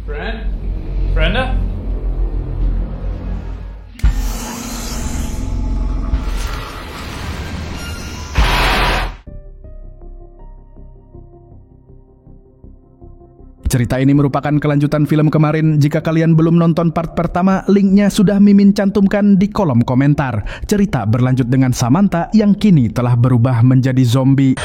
Brenda? Cerita ini merupakan kelanjutan film kemarin. Jika kalian belum nonton part pertama, linknya sudah Mimin cantumkan di kolom komentar. Cerita berlanjut dengan Samantha yang kini telah berubah menjadi zombie.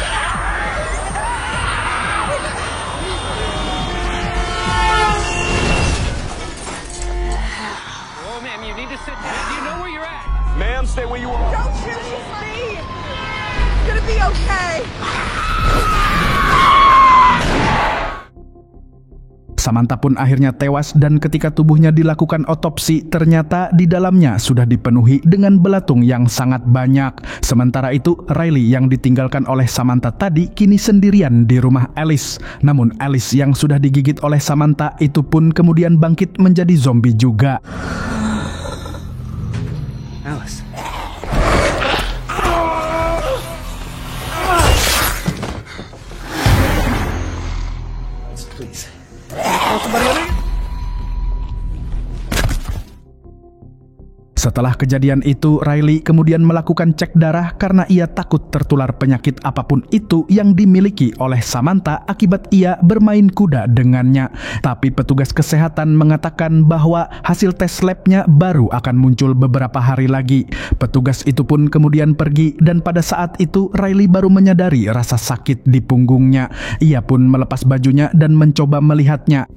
Ma'am, stay where you are. Don't shoot me! It's gonna be okay! Samantha pun akhirnya tewas dan ketika tubuhnya dilakukan otopsi, ternyata di dalamnya sudah dipenuhi dengan belatung yang sangat banyak. Sementara itu, Riley yang ditinggalkan oleh Samantha tadi kini sendirian di rumah Alice. Namun Alice yang sudah digigit oleh Samantha itu pun kemudian bangkit menjadi zombie juga. Alice. Please. Setelah kejadian itu, Riley kemudian melakukan cek darah karena ia takut tertular penyakit apapun itu yang dimiliki oleh Samantha akibat ia bermain kuda dengannya. Tapi petugas kesehatan mengatakan bahwa hasil tes labnya baru akan muncul beberapa hari lagi. Petugas itu pun kemudian pergi dan pada saat itu Riley baru menyadari rasa sakit di punggungnya. Ia pun melepas bajunya dan mencoba melihatnya.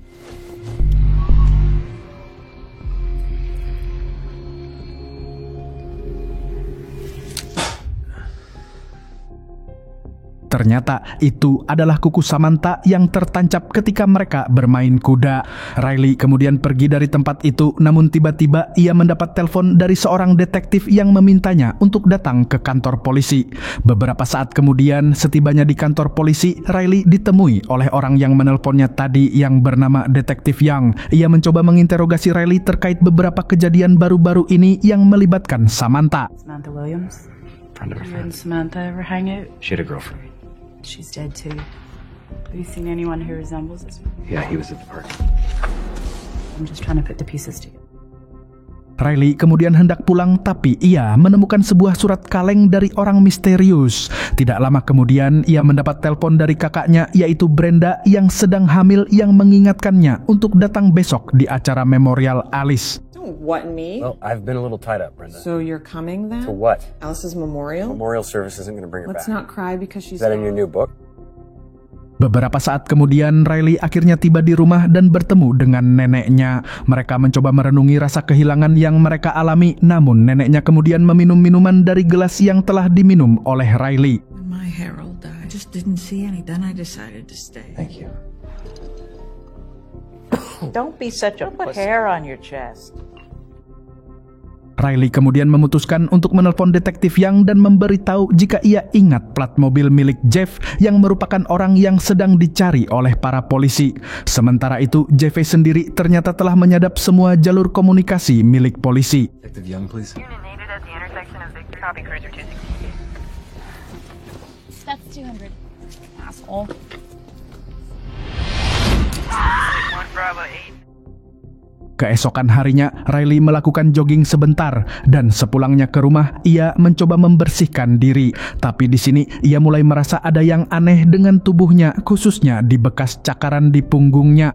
Ternyata itu adalah kuku Samantha yang tertancap ketika mereka bermain kuda. Riley kemudian pergi dari tempat itu, namun tiba-tiba ia mendapat telepon dari seorang detektif yang memintanya untuk datang ke kantor polisi. Beberapa saat kemudian, setibanya di kantor polisi, Riley ditemui oleh orang yang menelponnya tadi yang bernama Detektif Young. Ia mencoba menginterogasi Riley terkait beberapa kejadian baru-baru ini yang melibatkan Samantha. Samantha Williams? Friend of a You and friend. Samantha ever hang out? She had a girlfriend. She's dead too. Have you seen anyone who resembles this one? Yeah, he was at the party. I'm just trying to put the pieces together. Riley kemudian hendak pulang tapi ia menemukan sebuah surat kaleng dari orang misterius. Tidak lama kemudian ia mendapat telepon dari kakaknya yaitu Brenda yang sedang hamil yang mengingatkannya untuk datang besok di acara memorial Alice. What, me? Well, I've been a little tied up, Brenda. So you're coming then? For what? Alice's memorial? Memorial service isn't going to bring her Let's back. not cry because she's Is that in your new book? Beberapa saat kemudian, Riley akhirnya tiba di rumah dan bertemu dengan neneknya. Mereka mencoba merenungi rasa kehilangan yang mereka alami, namun neneknya kemudian meminum minuman dari gelas yang telah diminum oleh Riley. When my Harold died, I just didn't see any. Then I decided to stay. Thank you. Don't be such a put hair on your chest. Riley kemudian memutuskan untuk menelpon Detektif Young dan memberitahu jika ia ingat plat mobil milik Jeff yang merupakan orang yang sedang dicari oleh para polisi. Sementara itu, Jeff sendiri ternyata telah menyadap semua jalur komunikasi milik polisi. Detective Young, please. Unit needed at the intersection of Victor. Copy, Cruiser 260. That's 200. Asshole. 1 Bravo 8. Keesokan harinya, Riley melakukan jogging sebentar dan sepulangnya ke rumah, ia mencoba membersihkan diri. Tapi di sini ia mulai merasa ada yang aneh dengan tubuhnya, khususnya di bekas cakaran di punggungnya.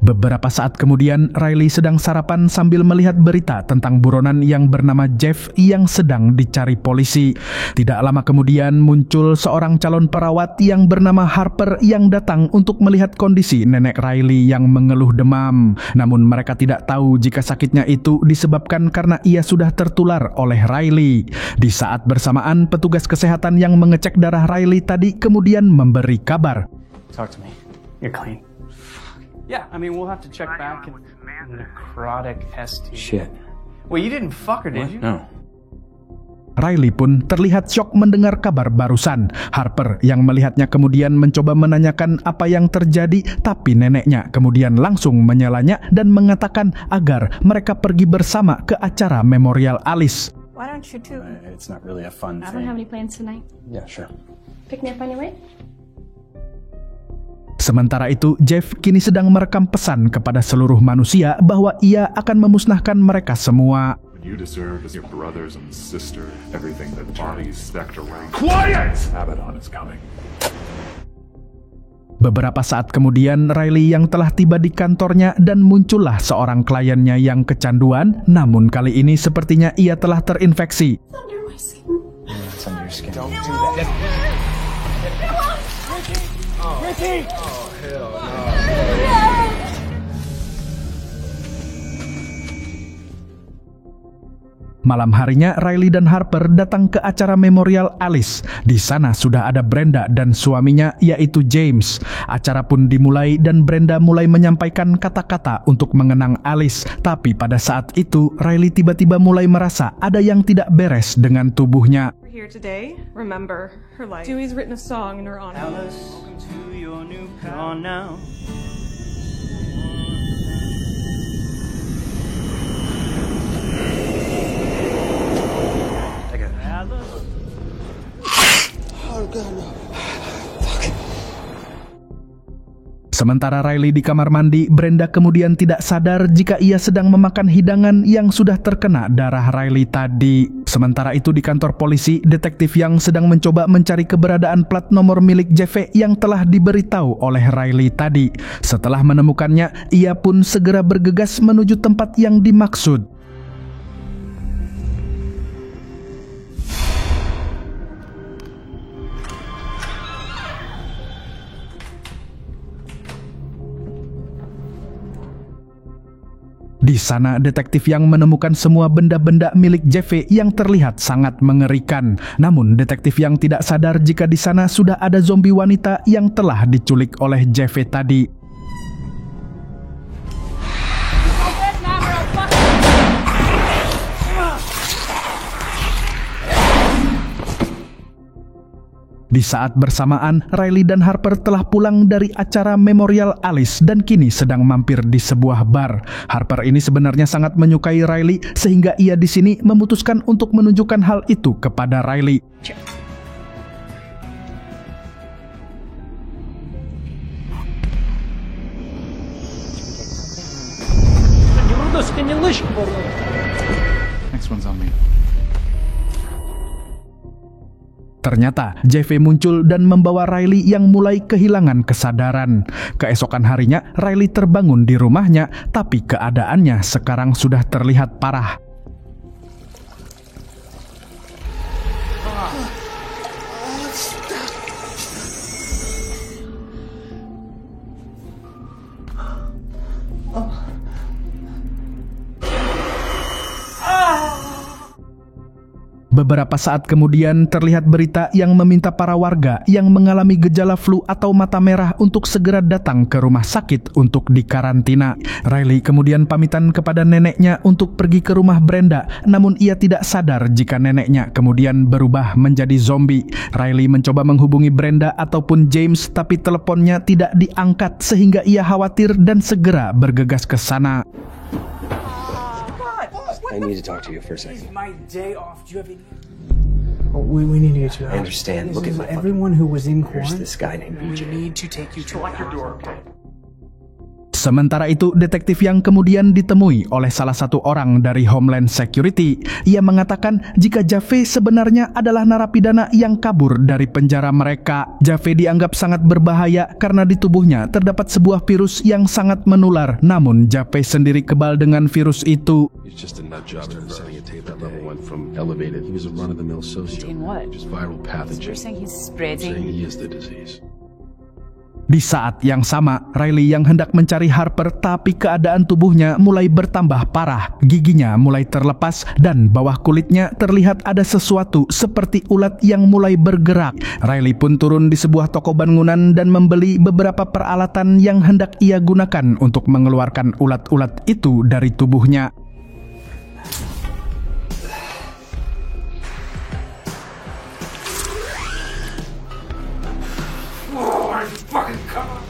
Beberapa saat kemudian, Riley sedang sarapan sambil melihat berita tentang buronan yang bernama Jeff yang sedang dicari polisi. Tidak lama kemudian muncul seorang calon perawat yang bernama Harper yang datang untuk melihat kondisi nenek Riley yang mengeluh demam. Namun mereka tidak tahu jika sakitnya itu disebabkan karena ia sudah tertular oleh Riley. Di saat bersamaan, petugas kesehatan yang mengecek darah Riley tadi kemudian memberi kabar. Talk to me. You're clean. Yeah, I mean, we'll have to check back and necrotic ST. Shit. Well, you didn't fuck her, did What? you? No. Riley pun terlihat syok mendengar kabar barusan. Harper yang melihatnya kemudian mencoba menanyakan apa yang terjadi, tapi neneknya kemudian langsung menyalanya dan mengatakan agar mereka pergi bersama ke acara memorial Alice. Why don't you two? It's not really a fun I thing. don't have any plans tonight. Yeah, sure. Pick me up on your way? Sementara itu, Jeff kini sedang merekam pesan kepada seluruh manusia bahwa ia akan memusnahkan mereka semua. You deserve as your brothers and sister everything that bodies stacked around. Quiet! Abaddon is coming. Beberapa saat kemudian, Riley yang telah tiba di kantornya dan muncullah seorang kliennya yang kecanduan, namun kali ini sepertinya ia telah terinfeksi. It's under your skin. Don't do that. Ricky! Oh, hell no. Malam harinya, Riley dan Harper datang ke acara memorial Alice. Di sana sudah ada Brenda dan suaminya, yaitu James. Acara pun dimulai dan Brenda mulai menyampaikan kata-kata untuk mengenang Alice. Tapi pada saat itu, Riley tiba-tiba mulai merasa ada yang tidak beres dengan tubuhnya. Here today, remember her life. Dewey's written a song in her honor. Alice, welcome to your new car now. Sementara Riley di kamar mandi, Brenda kemudian tidak sadar jika ia sedang memakan hidangan yang sudah terkena darah Riley tadi. Sementara itu di kantor polisi, detektif yang sedang mencoba mencari keberadaan plat nomor milik Jeffrey yang telah diberitahu oleh Riley tadi. Setelah menemukannya, ia pun segera bergegas menuju tempat yang dimaksud. Di sana, detektif yang menemukan semua benda-benda milik Jeffrey yang terlihat sangat mengerikan. Namun, detektif yang tidak sadar jika di sana sudah ada zombie wanita yang telah diculik oleh Jeffrey tadi. Di saat bersamaan, Riley dan Harper telah pulang dari acara memorial Alice dan kini sedang mampir di sebuah bar. Harper ini sebenarnya sangat menyukai Riley sehingga ia di sini memutuskan untuk menunjukkan hal itu kepada Riley. Next one's on me. Ternyata, Jeffrey muncul dan membawa Riley yang mulai kehilangan kesadaran. Keesokan harinya, Riley terbangun di rumahnya, tapi keadaannya sekarang sudah terlihat parah. Beberapa saat kemudian terlihat berita yang meminta para warga yang mengalami gejala flu atau mata merah untuk segera datang ke rumah sakit untuk dikarantina. Riley kemudian pamitan kepada neneknya untuk pergi ke rumah Brenda, namun ia tidak sadar jika neneknya kemudian berubah menjadi zombie. Riley mencoba menghubungi Brenda ataupun James, tapi teleponnya tidak diangkat sehingga ia khawatir dan segera bergegas ke sana. I need to talk to you for a second. My day off. Do you have any? Oh, we need to get you out. I understand. Look at my Everyone who was in There's quarantine. this guy named We BJ. need to take you to lock your door. Sementara itu, detektif yang kemudian ditemui oleh salah satu orang dari Homeland Security. Ia mengatakan jika Jaffe sebenarnya adalah narapidana yang kabur dari penjara mereka. Jaffe dianggap sangat berbahaya karena di tubuhnya terdapat sebuah virus yang sangat menular. Namun, Jaffe sendiri kebal dengan virus itu. It's just a nut job and setting a tape. That level went from elevated. He was a run-of-the-mill sociopath. In what? Just viral pathogen. You're saying he's Saying spreading? he is the disease. Di saat yang sama, Riley yang hendak mencari Harper tapi keadaan tubuhnya mulai bertambah parah. Giginya mulai terlepas dan bawah kulitnya terlihat ada sesuatu seperti ulat yang mulai bergerak. Riley pun turun di sebuah toko bangunan dan membeli beberapa peralatan yang hendak ia gunakan untuk mengeluarkan ulat-ulat itu dari tubuhnya. my fucking car!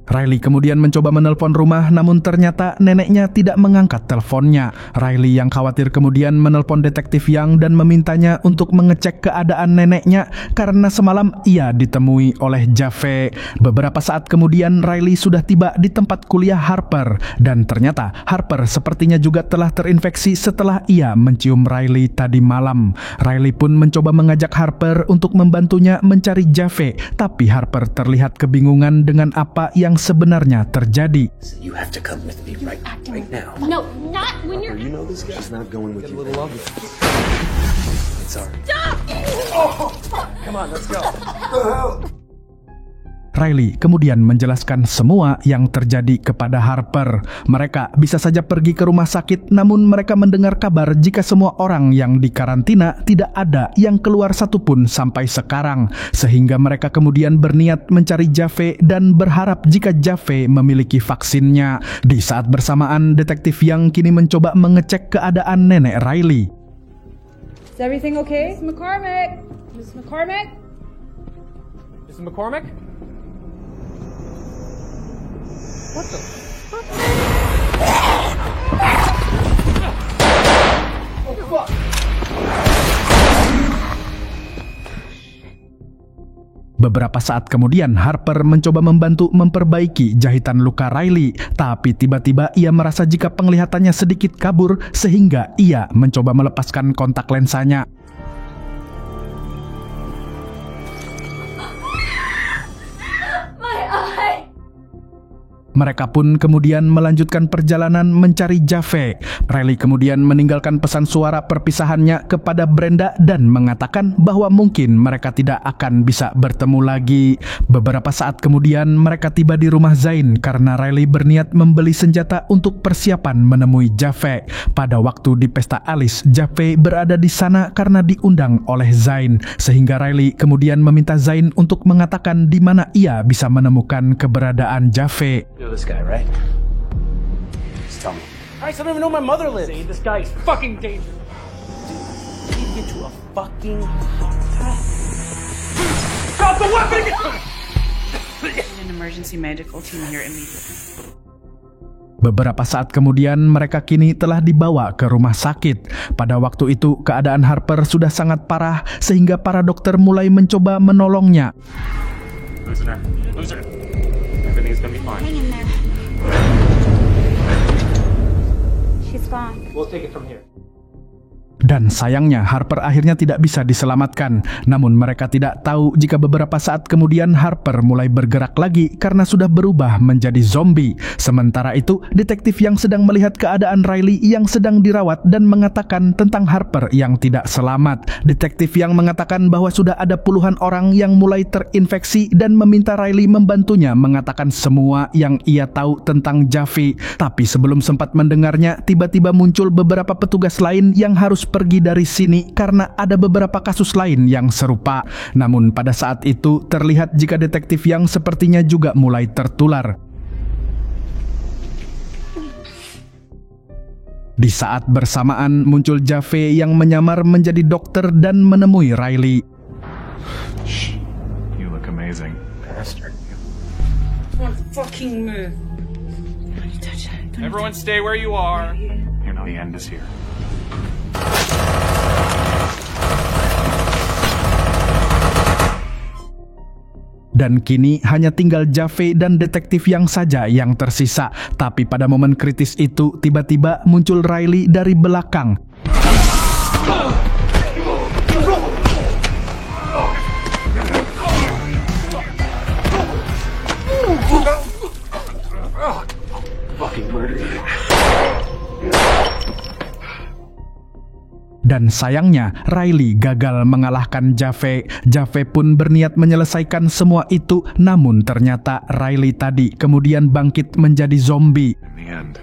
Riley kemudian mencoba menelpon rumah, namun ternyata neneknya tidak mengangkat teleponnya. Riley yang khawatir kemudian menelpon detektif Young dan memintanya untuk mengecek keadaan neneknya karena semalam ia ditemui oleh Jave. Beberapa saat kemudian Riley sudah tiba di tempat kuliah Harper dan ternyata Harper sepertinya juga telah terinfeksi setelah ia mencium Riley tadi malam. Riley pun mencoba mengajak Harper untuk membantunya mencari Jave, tapi Harper terlihat kebingungan dengan apa yang sebenarnya terjadi. You have to come with me right now. No, not when you're... You know this guy? She's not going with you. It's alright. Stop! Oh, come on, let's go. Riley kemudian menjelaskan semua yang terjadi kepada Harper. Mereka bisa saja pergi ke rumah sakit, namun mereka mendengar kabar jika semua orang yang dikarantina tidak ada yang keluar satupun sampai sekarang. Sehingga mereka kemudian berniat mencari Jave dan berharap jika Jave memiliki vaksinnya. Di saat bersamaan, detektif Young kini mencoba mengecek keadaan nenek Riley. Is everything okay? Miss McCormick? Miss McCormick? Mr. McCormick? What the fuck? Oh, fuck! Beberapa saat kemudian, Harper mencoba membantu memperbaiki jahitan luka Riley, tapi tiba-tiba ia merasa jika penglihatannya sedikit kabur sehingga ia mencoba melepaskan kontak lensanya. Mereka pun kemudian melanjutkan perjalanan mencari Jave. Riley kemudian meninggalkan pesan suara perpisahannya kepada Brenda dan mengatakan bahwa mungkin mereka tidak akan bisa bertemu lagi. Beberapa saat kemudian mereka tiba di rumah Zain karena Riley berniat membeli senjata untuk persiapan menemui Jave. Pada waktu di pesta Alice, Jave berada di sana karena diundang oleh Zain, sehingga Riley kemudian meminta Zain untuk mengatakan di mana ia bisa menemukan keberadaan Jave. This guy, right? Just tell me. Christ, I don't even know my mother lives. This guy is fucking dangerous. Did he get you a fucking Drop the weapon! An emergency medical team here immediately. Beberapa saat kemudian mereka kini telah dibawa ke rumah sakit. Pada waktu itu keadaan Harper sudah sangat parah sehingga para dokter mulai mencoba menolongnya. Loser. Everything's gonna be fine. Hang in there. She's gone. We'll take it from here. Dan sayangnya Harper akhirnya tidak bisa diselamatkan. Namun mereka tidak tahu jika beberapa saat kemudian Harper mulai bergerak lagi karena sudah berubah menjadi zombie. Sementara itu, detektif yang sedang melihat keadaan Riley yang sedang dirawat dan mengatakan tentang Harper yang tidak selamat. Detektif yang mengatakan bahwa sudah ada puluhan orang yang mulai terinfeksi dan meminta Riley membantunya mengatakan semua yang ia tahu tentang Jave. Tapi sebelum sempat mendengarnya, tiba-tiba muncul beberapa petugas lain yang harus pergi dari sini karena ada beberapa kasus lain yang serupa. Namun pada saat itu terlihat jika detektif yang sepertinya juga mulai tertular. Di saat bersamaan muncul Jave yang menyamar menjadi dokter dan menemui Riley. Shh. You look amazing. bastard? Don't fucking move. Don't touch it. Everyone stay where you are. You know the end is here. Dan kini hanya tinggal Jave dan detektif yang saja yang tersisa. Tapi pada momen kritis itu tiba-tiba muncul Riley dari belakang. Fucking murder you. Dan sayangnya, Riley gagal mengalahkan Jave. Jave pun berniat menyelesaikan semua itu, namun ternyata Riley tadi kemudian bangkit menjadi zombie. In the end.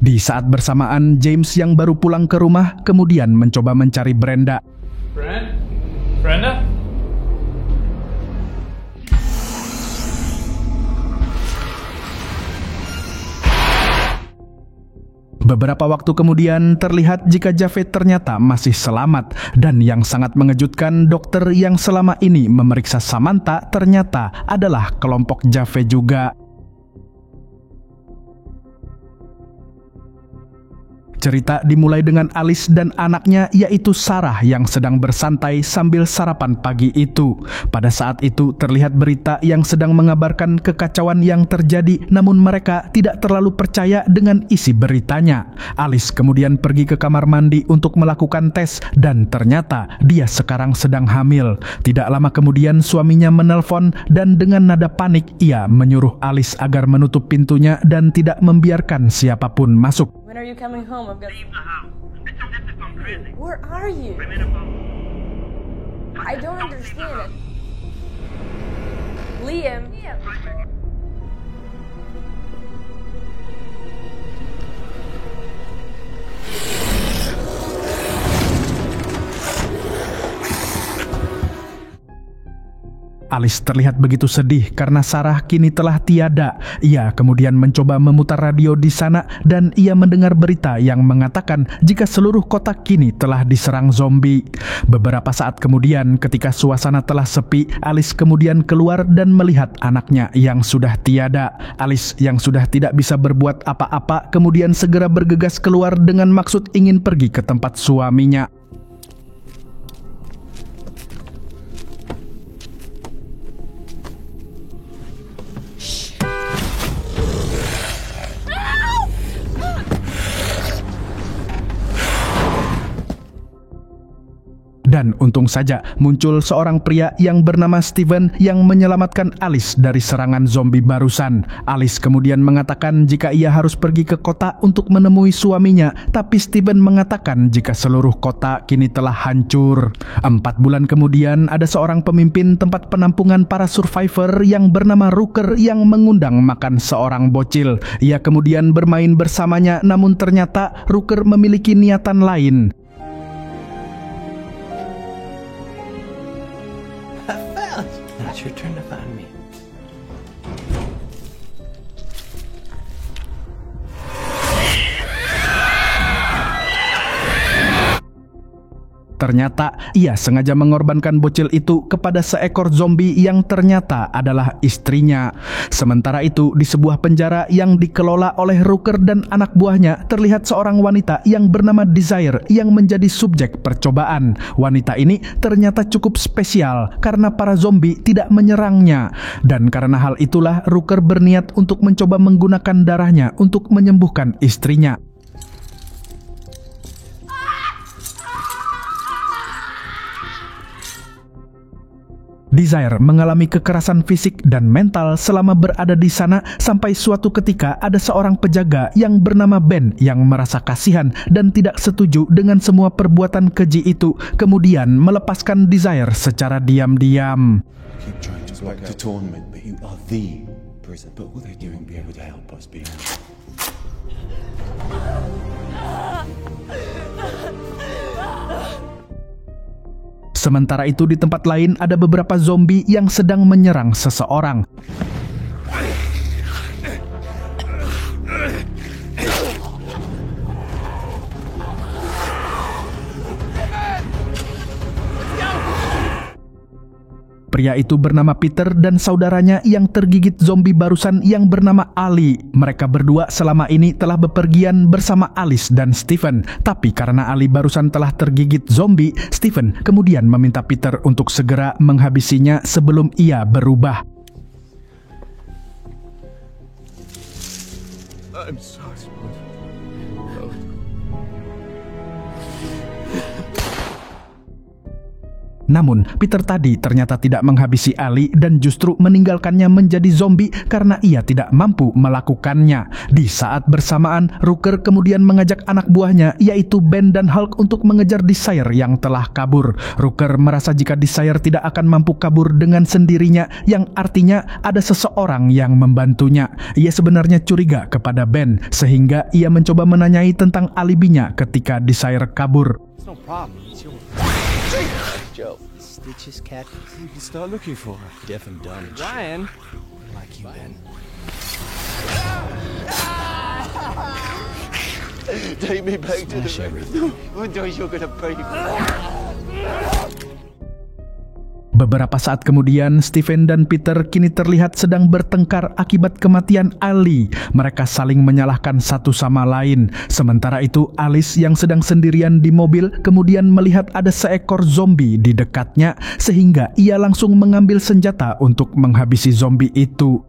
Di saat bersamaan, James yang baru pulang ke rumah kemudian mencoba mencari Brenda. Brenda? Beberapa waktu kemudian terlihat jika Javed ternyata masih selamat, dan yang sangat mengejutkan, dokter yang selama ini memeriksa Samantha ternyata adalah kelompok Javed juga. Cerita dimulai dengan Alice dan anaknya, yaitu Sarah, yang sedang bersantai sambil sarapan pagi itu. Pada saat itu terlihat berita yang sedang mengabarkan kekacauan yang terjadi, namun mereka tidak terlalu percaya dengan isi beritanya. Alice kemudian pergi ke kamar mandi untuk melakukan tes, dan ternyata dia sekarang sedang hamil. Tidak lama kemudian suaminya menelpon, dan dengan nada panik ia menyuruh Alice agar menutup pintunya dan tidak membiarkan siapapun masuk. When are you coming home? I've got... Leave the house. I told them to come crazy. Where are you? I'm in a boat. I don't understand it. Liam. Alice terlihat begitu sedih karena Sarah kini telah tiada. Ia kemudian mencoba memutar radio di sana dan ia mendengar berita yang mengatakan jika seluruh kota kini telah diserang zombie. Beberapa saat kemudian ketika suasana telah sepi, Alice kemudian keluar dan melihat anaknya yang sudah tiada. Alice yang sudah tidak bisa berbuat apa-apa kemudian segera bergegas keluar dengan maksud ingin pergi ke tempat suaminya. Dan untung saja muncul seorang pria yang bernama Steven yang menyelamatkan Alice dari serangan zombie barusan. Alice kemudian mengatakan jika ia harus pergi ke kota untuk menemui suaminya, tapi Steven mengatakan jika seluruh kota kini telah hancur. 4 bulan kemudian ada seorang pemimpin tempat penampungan para survivor yang bernama Rooker yang mengundang makan seorang bocil. Ia kemudian bermain bersamanya, namun ternyata Rooker memiliki niatan lain. Now it's your turn to find me. Ternyata ia sengaja mengorbankan bocil itu kepada seekor zombie yang ternyata adalah istrinya. Sementara itu di sebuah penjara yang dikelola oleh Rooker dan anak buahnya terlihat seorang wanita yang bernama Desire yang menjadi subjek percobaan. Wanita ini ternyata cukup spesial karena para zombie tidak menyerangnya. Dan karena hal itulah Rooker berniat untuk mencoba menggunakan darahnya untuk menyembuhkan istrinya. Desire mengalami kekerasan fisik dan mental selama berada di sana sampai suatu ketika ada seorang penjaga yang bernama Ben yang merasa kasihan dan tidak setuju dengan semua perbuatan keji itu, kemudian melepaskan Desire secara diam-diam. Keep trying to block the tournament, but you are the prison. But will they won't be able to help us be? Sementara itu di tempat lain ada beberapa zombie yang sedang menyerang seseorang. Pria itu bernama Peter dan saudaranya yang tergigit zombie barusan yang bernama Ali. Mereka berdua selama ini telah bepergian bersama Alice dan Steven. Tapi karena Ali barusan telah tergigit zombie, Steven kemudian meminta Peter untuk segera menghabisinya sebelum ia berubah. I'm sorry. Namun, Peter tadi ternyata tidak menghabisi Ali dan justru meninggalkannya menjadi zombie karena ia tidak mampu melakukannya. Di saat bersamaan, Rooker kemudian mengajak anak buahnya yaitu Ben dan Hulk untuk mengejar Desire yang telah kabur. Rooker merasa jika Desire tidak akan mampu kabur dengan sendirinya, yang artinya ada seseorang yang membantunya. Ia sebenarnya curiga kepada Ben, sehingga ia mencoba menanyai tentang alibinya ketika Desire kabur. It's no problem. It's yours. Joe, Stitch's cat. You can start looking for her. Deaf and dumb. Ryan. Like you, Ben. Take me back to the everything. One day you're gonna pay for it. Beberapa saat kemudian, Steven dan Peter kini terlihat sedang bertengkar akibat kematian Ali. Mereka saling menyalahkan satu sama lain. Sementara itu, Alice yang sedang sendirian di mobil kemudian melihat ada seekor zombie di dekatnya, sehingga ia langsung mengambil senjata untuk menghabisi zombie itu.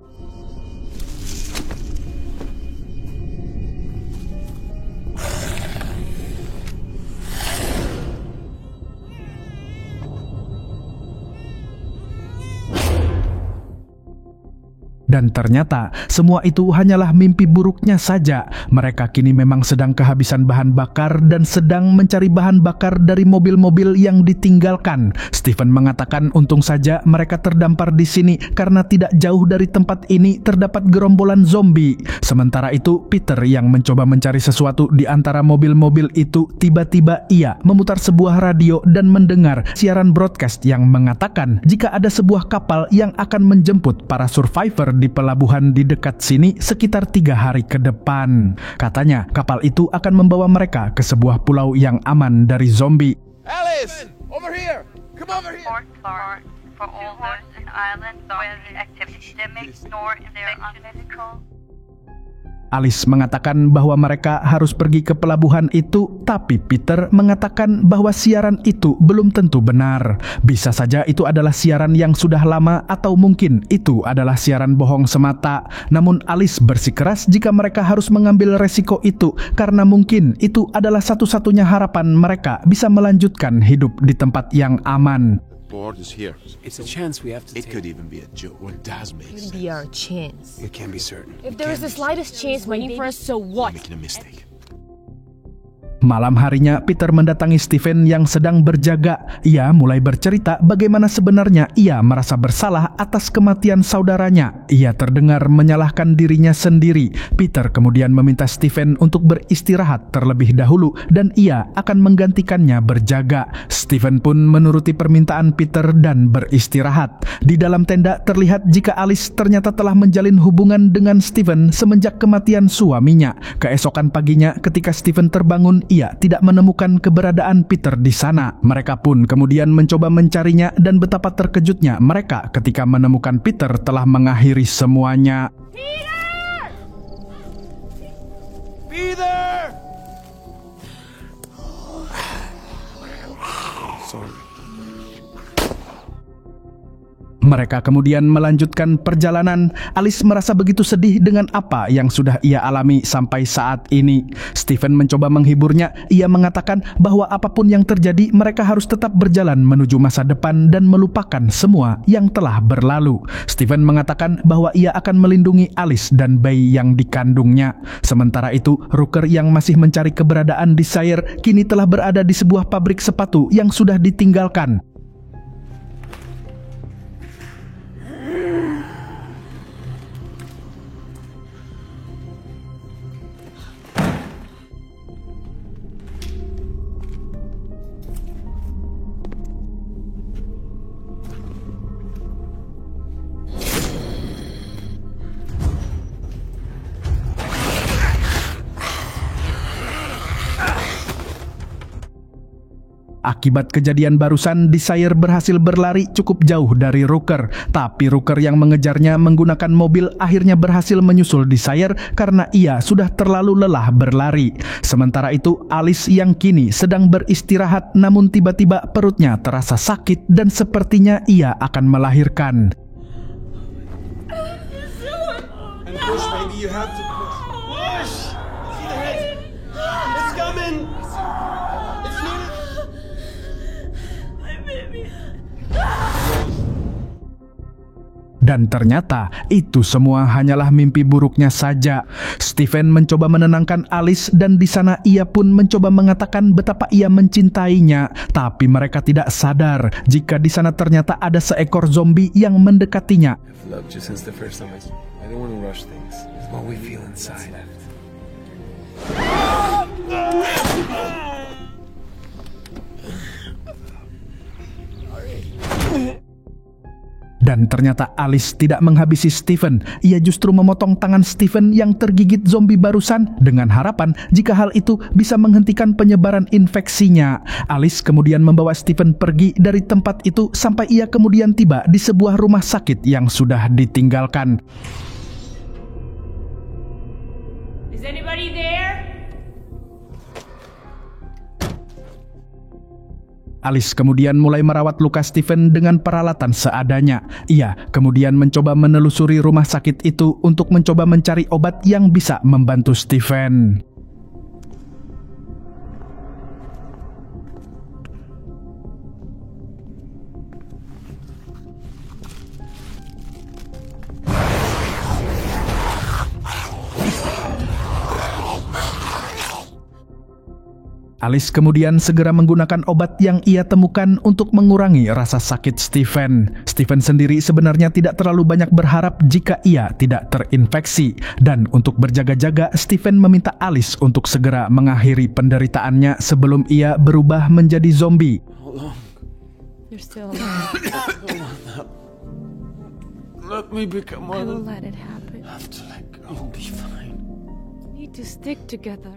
Dan ternyata semua itu hanyalah mimpi buruknya saja. Mereka kini memang sedang kehabisan bahan bakar dan sedang mencari bahan bakar dari mobil-mobil yang ditinggalkan. Steven mengatakan untung saja mereka terdampar di sini karena tidak jauh dari tempat ini terdapat gerombolan zombie. Sementara itu, Peter yang mencoba mencari sesuatu di antara mobil-mobil itu, tiba-tiba ia memutar sebuah radio dan mendengar siaran broadcast yang mengatakan jika ada sebuah kapal yang akan menjemput para survivor di pelabuhan di dekat sini sekitar 3 hari ke depan. Katanya kapal itu akan membawa mereka ke sebuah pulau yang aman dari zombie. Alice, over here. Come over here. For all those in Ireland where the activity endemic nor in their unethical. Alice mengatakan bahwa mereka harus pergi ke pelabuhan itu, tapi Peter mengatakan bahwa siaran itu belum tentu benar. Bisa saja itu adalah siaran yang sudah lama atau mungkin itu adalah siaran bohong semata. Namun Alice bersikeras jika mereka harus mengambil resiko itu karena mungkin itu adalah satu-satunya harapan mereka bisa melanjutkan hidup di tempat yang aman. Board is here. It's a chance we have to take. It could even be a joke. What does make sense? It could be our chance. It can't be certain. If there is the slightest chance waiting for us, so what? Making a mistake. Malam harinya, Peter mendatangi Steven yang sedang berjaga. Ia mulai bercerita bagaimana sebenarnya ia merasa bersalah atas kematian saudaranya. Ia terdengar menyalahkan dirinya sendiri. Peter kemudian meminta Steven untuk beristirahat terlebih dahulu dan ia akan menggantikannya berjaga. Steven pun menuruti permintaan Peter dan beristirahat. Di dalam tenda terlihat jika Alice ternyata telah menjalin hubungan dengan Steven semenjak kematian suaminya. Keesokan paginya ketika Steven terbangun, ia tidak menemukan keberadaan Peter di sana. Mereka pun kemudian mencoba mencarinya dan betapa terkejutnya mereka ketika menemukan Peter telah mengakhiri semuanya. Peter! Sorry. Mereka kemudian melanjutkan perjalanan. Alice merasa begitu sedih dengan apa yang sudah ia alami sampai saat ini. Steven mencoba menghiburnya. Ia mengatakan bahwa apapun yang terjadi, mereka harus tetap berjalan menuju masa depan dan melupakan semua yang telah berlalu. Steven mengatakan bahwa ia akan melindungi Alice dan bayi yang dikandungnya. Sementara itu, Rooker yang masih mencari keberadaan Desire kini telah berada di sebuah pabrik sepatu yang sudah ditinggalkan. Akibat kejadian barusan, Desire berhasil berlari cukup jauh dari Rooker. Tapi Rooker yang mengejarnya menggunakan mobil akhirnya berhasil menyusul Desire karena ia sudah terlalu lelah berlari. Sementara itu, Alice yang kini sedang beristirahat namun tiba-tiba perutnya terasa sakit dan sepertinya ia akan melahirkan. And push, baby, you have to push. Push! See the head? It's coming! It's needed! My baby. Dan ternyata itu semua hanyalah mimpi buruknya saja. Steven mencoba menenangkan Alice dan di sana ia pun mencoba mengatakan betapa ia mencintainya. Tapi mereka tidak sadar jika di sana ternyata ada seekor zombie yang mendekatinya. I've loved you since the first time I don't want to rush things. It's what we feel inside. Dan ternyata Alice tidak menghabisi Stephen. Ia justru memotong tangan Stephen yang tergigit zombie barusan dengan harapan jika hal itu bisa menghentikan penyebaran infeksinya. Alice kemudian membawa Stephen pergi dari tempat itu sampai ia kemudian tiba di sebuah rumah sakit yang sudah ditinggalkan. Is anybody there? Alice kemudian mulai merawat luka Stephen dengan peralatan seadanya. Ia kemudian mencoba menelusuri rumah sakit itu untuk mencoba mencari obat yang bisa membantu Stephen. Alice kemudian segera menggunakan obat yang ia temukan untuk mengurangi rasa sakit Stephen. Stephen sendiri sebenarnya tidak terlalu banyak berharap jika ia tidak terinfeksi. Dan untuk berjaga-jaga, Stephen meminta Alice untuk segera mengakhiri penderitaannya sebelum ia berubah menjadi zombie. You're still alive. Let me become I will one. let it happen. I have to let go. You'll be fine. We need to stick together.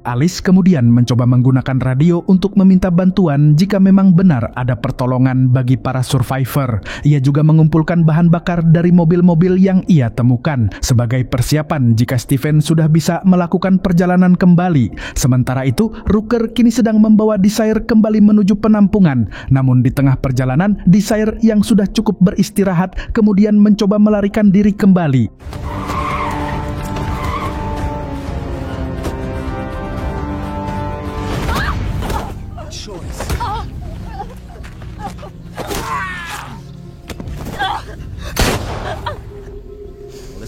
Alice kemudian mencoba menggunakan radio untuk meminta bantuan jika memang benar ada pertolongan bagi para survivor. Ia juga mengumpulkan bahan bakar dari mobil-mobil yang ia temukan sebagai persiapan jika Stephen sudah bisa melakukan perjalanan kembali. Sementara itu, Rooker kini sedang membawa Desire kembali menuju penampungan. Namun di tengah perjalanan, Desire yang sudah cukup beristirahat kemudian mencoba melarikan diri kembali.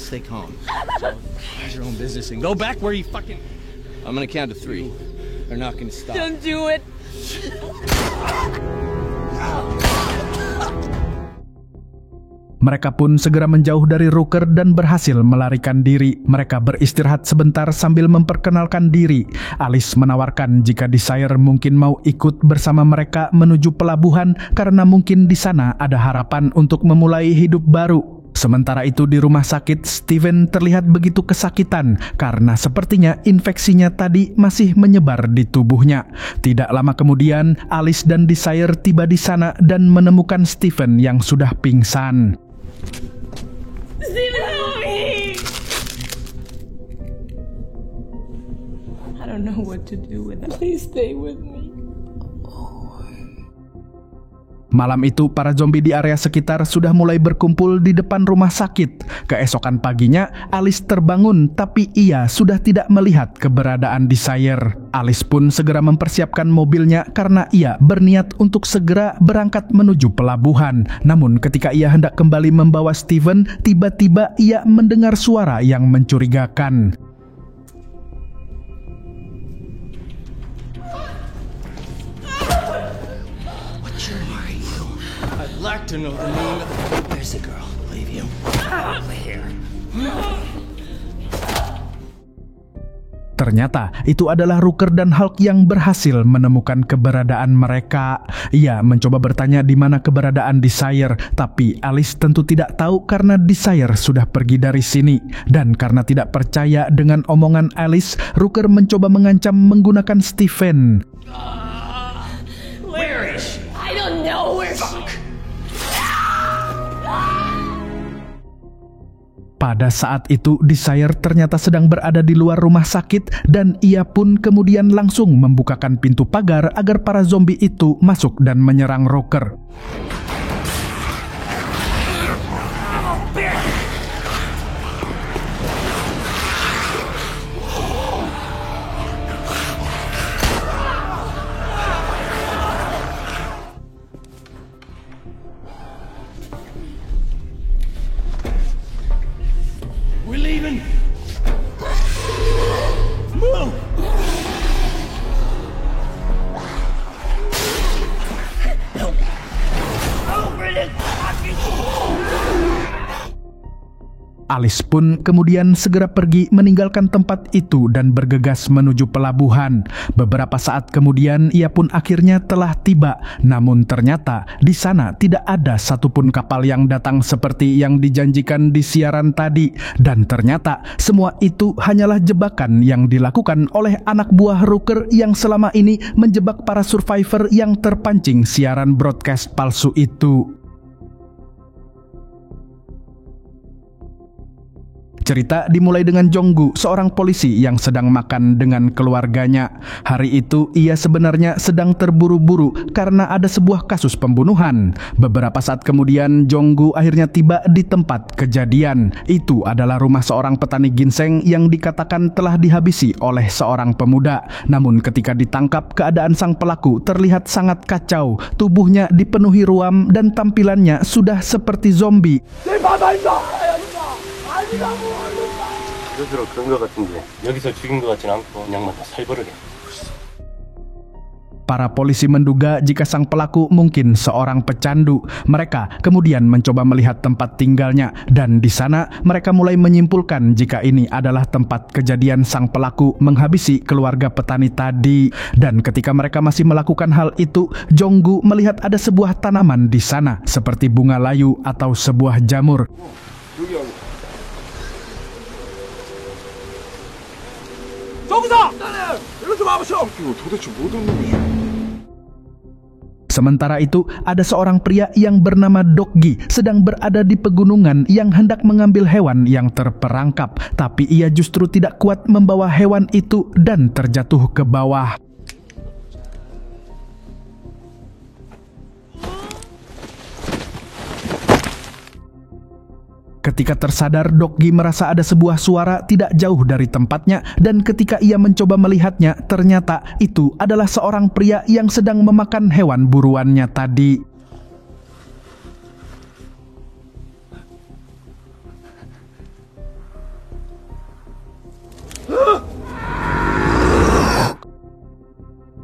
Stay calm. Mind your own business and go back where you fucking... I'm gonna count to 3. They're not gonna stop. Don't do it. Mereka pun segera menjauh dari Rooker dan berhasil melarikan diri. Mereka beristirahat sebentar sambil memperkenalkan diri. Alice menawarkan jika Desire mungkin mau ikut bersama mereka menuju pelabuhan karena mungkin di sana ada harapan untuk memulai hidup baru. Sementara itu di rumah sakit, Stephen terlihat begitu kesakitan karena sepertinya infeksinya tadi masih menyebar di tubuhnya. Tidak lama kemudian, Alice dan Desire tiba di sana dan menemukan Stephen yang sudah pingsan. Stephen, help me! I don't know what to do with it. Please stay with me. Malam itu, para zombie di area sekitar sudah mulai berkumpul di depan rumah sakit. Keesokan paginya, Alice terbangun, tapi ia sudah tidak melihat keberadaan Desire. Alice pun segera mempersiapkan mobilnya karena ia berniat untuk segera berangkat menuju pelabuhan. Namun ketika ia hendak kembali membawa Stephen, tiba-tiba ia mendengar suara yang mencurigakan. I'd like to know the name of... There's the girl. Leave you. Over here. Ternyata itu adalah Rooker dan Hulk yang berhasil menemukan keberadaan mereka. Ia mencoba bertanya di mana keberadaan Desire, tapi Alice tentu tidak tahu karena Desire sudah pergi dari sini. Dan karena tidak percaya dengan omongan Alice, Rooker mencoba mengancam menggunakan Stephen. Where is she? I don't know where she is. Pada saat itu, Desire ternyata sedang berada di luar rumah sakit dan ia pun kemudian langsung membukakan pintu pagar agar para zombie itu masuk dan menyerang Rooker. We're leaving. Move. Alice pun kemudian segera pergi meninggalkan tempat itu dan bergegas menuju pelabuhan. Beberapa saat kemudian ia pun akhirnya telah tiba. Namun ternyata di sana tidak ada satupun kapal yang datang seperti yang dijanjikan di siaran tadi. Dan ternyata semua itu hanyalah jebakan yang dilakukan oleh anak buah Rooker yang selama ini menjebak para survivor yang terpancing siaran broadcast palsu itu. Cerita dimulai dengan Jong-gu, seorang polisi yang sedang makan dengan keluarganya. Hari itu ia sebenarnya sedang terburu-buru karena ada sebuah kasus pembunuhan. Beberapa saat kemudian Jong-gu akhirnya tiba di tempat kejadian. Itu adalah rumah seorang petani ginseng yang dikatakan telah dihabisi oleh seorang pemuda. Namun ketika ditangkap, keadaan sang pelaku terlihat sangat kacau. Tubuhnya dipenuhi ruam dan tampilannya sudah seperti zombie. 그런 것 같은데 여기서 죽인 것 같진 않고 그냥 살벌하게. Para polisi menduga jika sang pelaku mungkin seorang pecandu. Mereka kemudian mencoba melihat tempat tinggalnya dan di sana mereka mulai menyimpulkan jika ini adalah tempat kejadian sang pelaku menghabisi keluarga petani tadi. Dan ketika mereka masih melakukan hal itu, Jong-gu melihat ada sebuah tanaman di sana seperti bunga layu atau sebuah jamur. Sementara itu, ada seorang pria yang bernama Dok-gi sedang berada di pegunungan yang hendak mengambil hewan yang terperangkap. Tapi ia justru tidak kuat membawa hewan itu dan terjatuh ke bawah. Ketika tersadar, Dok-gi merasa ada sebuah suara tidak jauh dari tempatnya dan ketika ia mencoba melihatnya, ternyata itu adalah seorang pria yang sedang memakan hewan buruannya tadi.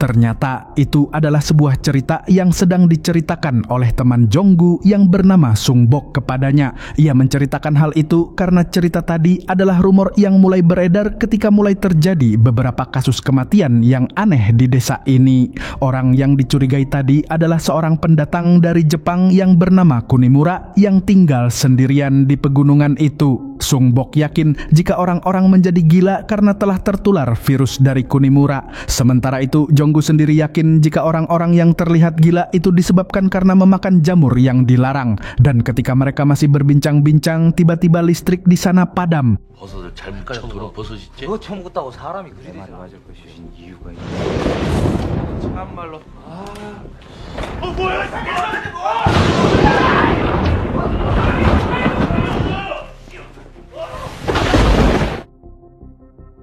Ternyata itu adalah sebuah cerita yang sedang diceritakan oleh teman Jong-gu yang bernama Sung-bok kepadanya. Ia menceritakan hal itu karena cerita tadi adalah rumor yang mulai beredar ketika mulai terjadi beberapa kasus kematian yang aneh di desa ini. Orang yang dicurigai tadi adalah seorang pendatang dari Jepang yang bernama Kunimura yang tinggal sendirian di pegunungan itu. Sung-bok yakin jika orang-orang menjadi gila karena telah tertular virus dari Kunimura. Sementara itu, Jong-gu sendiri yakin jika orang-orang yang terlihat gila itu disebabkan karena memakan jamur yang dilarang. Dan ketika mereka masih berbincang-bincang, tiba-tiba listrik di sana padam. 버섯을 잘못 쳐먹어 버섯이지? 그거 처먹었다고 사람이 그리 되지? 맞을 것이 무슨 이유가 있냐? 참말로. 뭐야?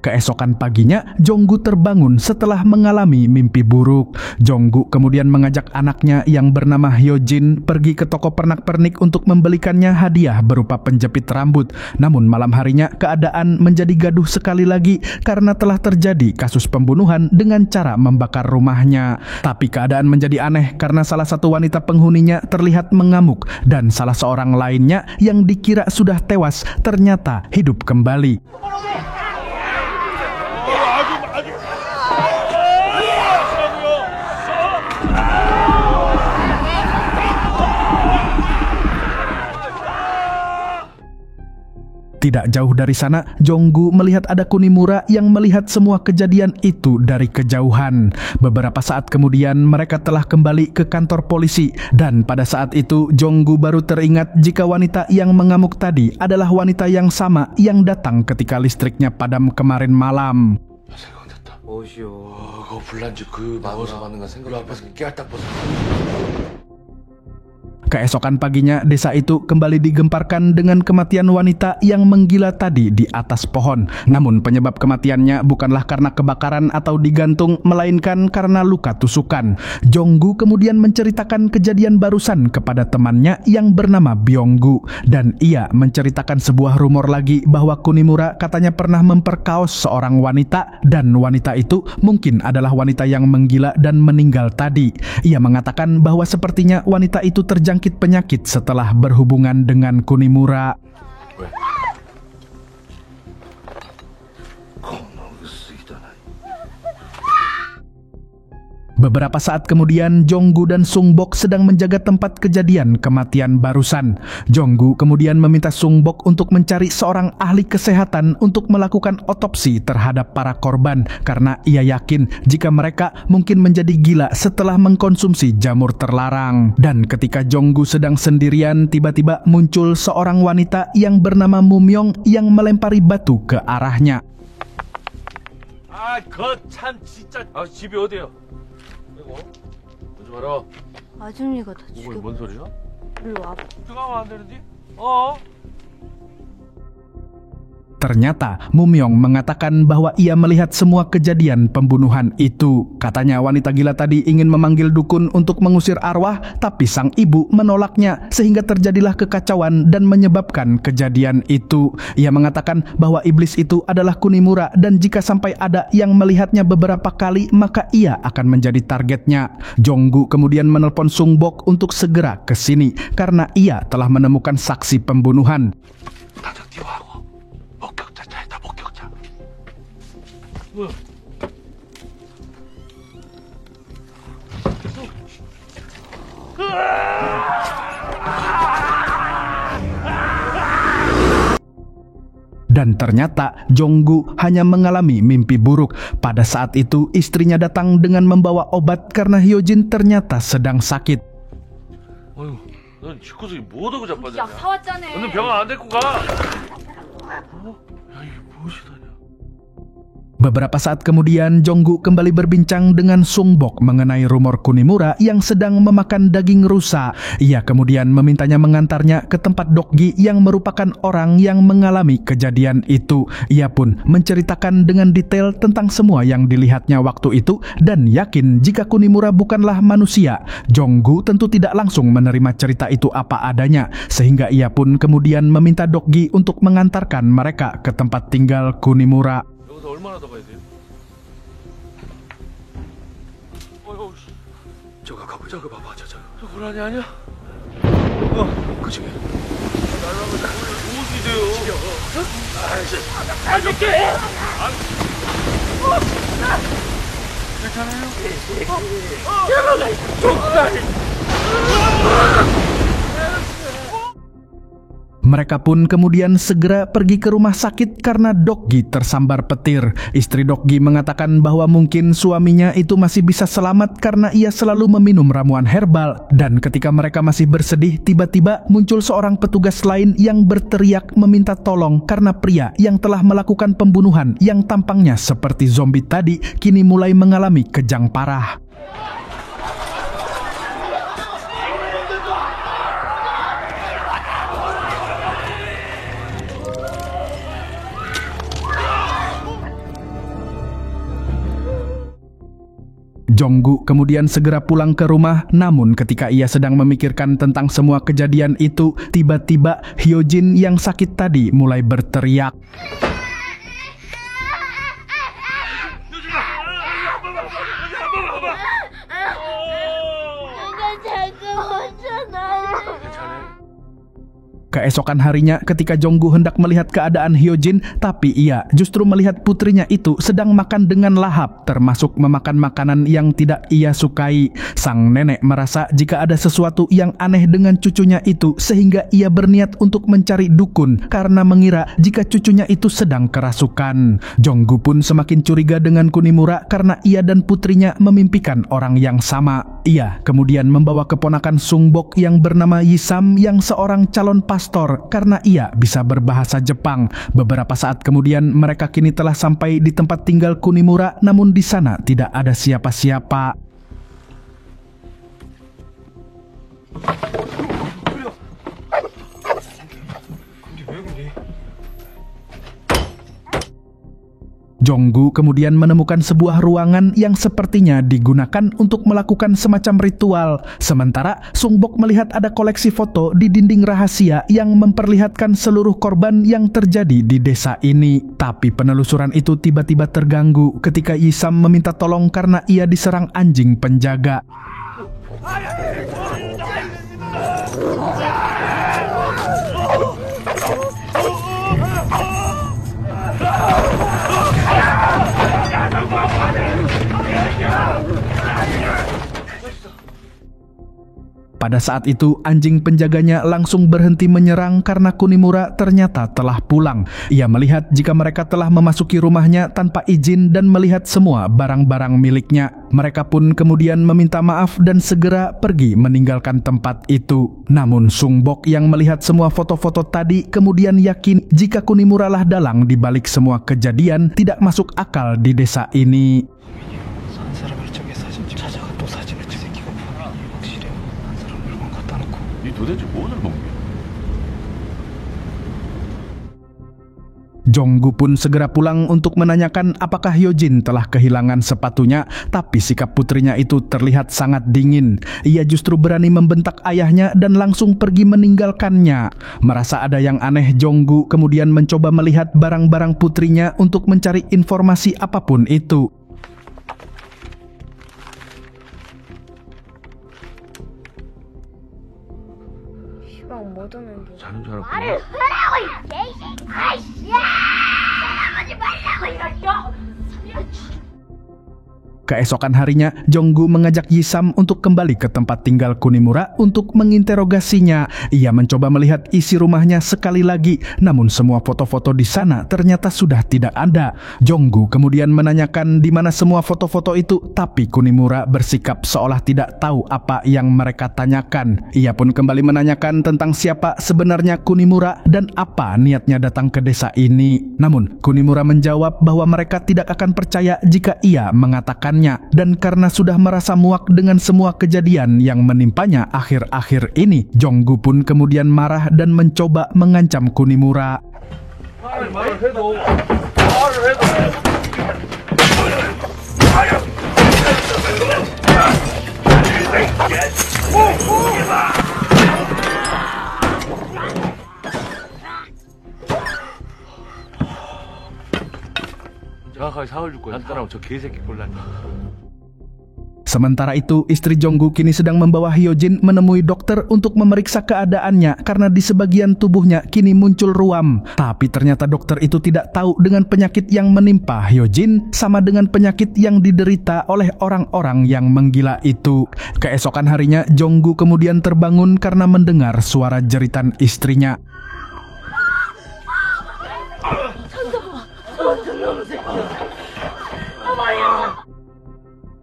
Keesokan paginya, Jong-gu terbangun setelah mengalami mimpi buruk. Jong-gu kemudian mengajak anaknya yang bernama Hyojin pergi ke toko pernak-pernik untuk membelikannya hadiah berupa penjepit rambut. Namun malam harinya keadaan menjadi gaduh sekali lagi karena telah terjadi kasus pembunuhan dengan cara membakar rumahnya. Tapi keadaan menjadi aneh karena salah satu wanita penghuninya terlihat mengamuk dan salah seorang lainnya yang dikira sudah tewas ternyata hidup kembali. Tidak jauh dari sana, Jong-gu melihat ada Kunimura yang melihat semua kejadian itu dari kejauhan. Beberapa saat kemudian mereka telah kembali ke kantor polisi dan pada saat itu Jong-gu baru teringat jika wanita yang mengamuk tadi adalah wanita yang sama yang datang ketika listriknya padam kemarin malam. Keesokan paginya, desa itu kembali digemparkan dengan kematian wanita yang menggila tadi di atas pohon. Namun penyebab kematiannya bukanlah karena kebakaran atau digantung, melainkan karena luka tusukan. Jong-gu kemudian menceritakan kejadian barusan kepada temannya yang bernama Byong-gu. Dan ia menceritakan sebuah rumor lagi bahwa Kunimura katanya pernah memperkaos seorang wanita dan wanita itu mungkin adalah wanita yang menggila dan meninggal tadi. Ia mengatakan bahwa sepertinya wanita itu terjangkit penyakit setelah berhubungan dengan Kunimura. Beberapa saat kemudian, Jong-gu dan Sung-bok sedang menjaga tempat kejadian kematian barusan. Jong-gu kemudian meminta Sung-bok untuk mencari seorang ahli kesehatan untuk melakukan otopsi terhadap para korban karena ia yakin jika mereka mungkin menjadi gila setelah mengkonsumsi jamur terlarang. Dan ketika Jong-gu sedang sendirian, tiba-tiba muncul seorang wanita yang bernama Mumyong yang melempari batu ke arahnya. 참 진짜. 집이 어디예요? 이거 오지 마라. 아줌이가 다 죽여. 뭔 소리야? 일로 와. 들어가면 안 되는데? Ternyata Mumyong mengatakan bahwa ia melihat semua kejadian pembunuhan itu. Katanya wanita gila tadi ingin memanggil dukun untuk mengusir arwah, tapi sang ibu menolaknya sehingga terjadilah kekacauan dan menyebabkan kejadian itu. Ia mengatakan bahwa iblis itu adalah Kunimura dan jika sampai ada yang melihatnya beberapa kali maka ia akan menjadi targetnya. Jong-gu kemudian menelpon Sung-bok untuk segera ke sini karena ia telah menemukan saksi pembunuhan. Dan ternyata Jong-gu hanya mengalami mimpi buruk. Pada saat itu istrinya datang dengan membawa obat karena Hyojin ternyata sedang sakit. 어휴, 넌 집구석이 뭐 하고 자빠졌냐? 약 사왔잖아. 너는 병원 안 데리고 가. 야, 이게 무엇이다냐? Beberapa saat kemudian, Jong-gu kembali berbincang dengan Sung-bok mengenai rumor Kunimura yang sedang memakan daging rusa. Ia kemudian memintanya mengantarnya ke tempat Dokgi yang merupakan orang yang mengalami kejadian itu. Ia pun menceritakan dengan detail tentang semua yang dilihatnya waktu itu dan yakin jika Kunimura bukanlah manusia. Jong-gu tentu tidak langsung menerima cerita itu apa adanya, sehingga ia pun kemudian meminta Dokgi untuk mengantarkan mereka ke tempat tinggal Kunimura. 얼마나 더 가야 돼요? 저거 가보자. 저거 봐봐. 저 고라니 아니야? 그치? 날라가면 무엇이 돼요? 안 줄게! 괜찮아요? 제발! Mereka pun kemudian segera pergi ke rumah sakit karena Dokgi tersambar petir. Istri Dokgi mengatakan bahwa mungkin suaminya itu masih bisa selamat karena ia selalu meminum ramuan herbal. Dan ketika mereka masih bersedih, tiba-tiba muncul seorang petugas lain yang berteriak meminta tolong karena pria yang telah melakukan pembunuhan yang tampangnya seperti zombie tadi kini mulai mengalami kejang parah. Jong-gu kemudian segera pulang ke rumah, namun ketika ia sedang memikirkan tentang semua kejadian itu, tiba-tiba Hyojin yang sakit tadi mulai berteriak. Keesokan harinya ketika Jong-gu hendak melihat keadaan Hyojin, tapi ia justru melihat putrinya itu sedang makan dengan lahap, termasuk memakan makanan yang tidak ia sukai. Sang nenek merasa jika ada sesuatu yang aneh dengan cucunya itu sehingga ia berniat untuk mencari dukun karena mengira jika cucunya itu sedang kerasukan. Jong-gu pun semakin curiga dengan Kunimura karena ia dan putrinya memimpikan orang yang sama. Ia kemudian membawa keponakan Sung-bok yang bernama Yisam yang seorang calon pastor karena ia bisa berbahasa Jepang. Beberapa saat kemudian mereka kini telah sampai di tempat tinggal Kunimura, namun di sana tidak ada siapa-siapa. Jong-gu kemudian menemukan sebuah ruangan yang sepertinya digunakan untuk melakukan semacam ritual. Sementara Sung-bok melihat ada koleksi foto di dinding rahasia yang memperlihatkan seluruh korban yang terjadi di desa ini. Tapi penelusuran itu tiba-tiba terganggu ketika Yisam meminta tolong karena ia diserang anjing penjaga. Pada saat itu, anjing penjaganya langsung berhenti menyerang karena Kunimura ternyata telah pulang. Ia melihat jika mereka telah memasuki rumahnya tanpa izin dan melihat semua barang-barang miliknya. Mereka pun kemudian meminta maaf dan segera pergi meninggalkan tempat itu. Namun Sungbok yang melihat semua foto-foto tadi kemudian yakin jika Kunimura lah dalang di balik semua kejadian tidak masuk akal di desa ini. Jonggu pun segera pulang untuk menanyakan apakah Hyojin telah kehilangan sepatunya, tapi sikap putrinya itu terlihat sangat dingin. Ia justru berani membentak ayahnya dan langsung pergi meninggalkannya. Merasa ada yang aneh, Jonggu kemudian mencoba melihat barang-barang putrinya untuk mencari informasi apapun itu. 자는 줄 알았구나. 말을 하라고 이 개새끼! 아이씨! 하지 말라고 이거! Keesokan harinya, Jonggu mengajak Yisam untuk kembali ke tempat tinggal Kunimura untuk menginterogasinya. Ia mencoba melihat isi rumahnya sekali lagi, namun semua foto-foto di sana ternyata sudah tidak ada. Jonggu kemudian menanyakan di mana semua foto-foto itu, tapi Kunimura bersikap seolah tidak tahu apa yang mereka tanyakan. Ia pun kembali menanyakan tentang siapa sebenarnya Kunimura dan apa niatnya datang ke desa ini. Namun, Kunimura menjawab bahwa mereka tidak akan percaya jika ia mengatakan. Dan karena sudah merasa muak dengan semua kejadian yang menimpanya akhir-akhir ini, Jonggu pun kemudian marah dan mencoba mengancam Kunimura. Sementara itu, istri Jonggu kini sedang membawa Hyojin menemui dokter untuk memeriksa keadaannya karena di sebagian tubuhnya kini muncul ruam. Tapi ternyata dokter itu tidak tahu dengan penyakit yang menimpa Hyojin sama dengan penyakit yang diderita oleh orang-orang yang menggila itu. Keesokan harinya, Jonggu kemudian terbangun karena mendengar suara jeritan istrinya.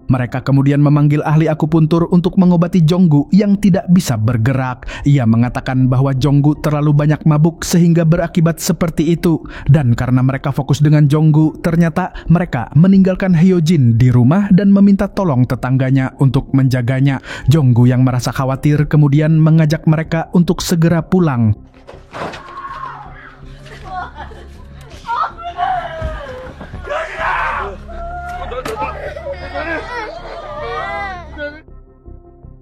Mereka kemudian memanggil ahli akupuntur untuk mengobati Jonggu yang tidak bisa bergerak. Ia mengatakan bahwa Jonggu terlalu banyak mabuk sehingga berakibat seperti itu. Dan karena mereka fokus dengan Jonggu, ternyata mereka meninggalkan Hyojin di rumah dan meminta tolong tetangganya untuk menjaganya. Jonggu yang merasa khawatir kemudian mengajak mereka untuk segera pulang.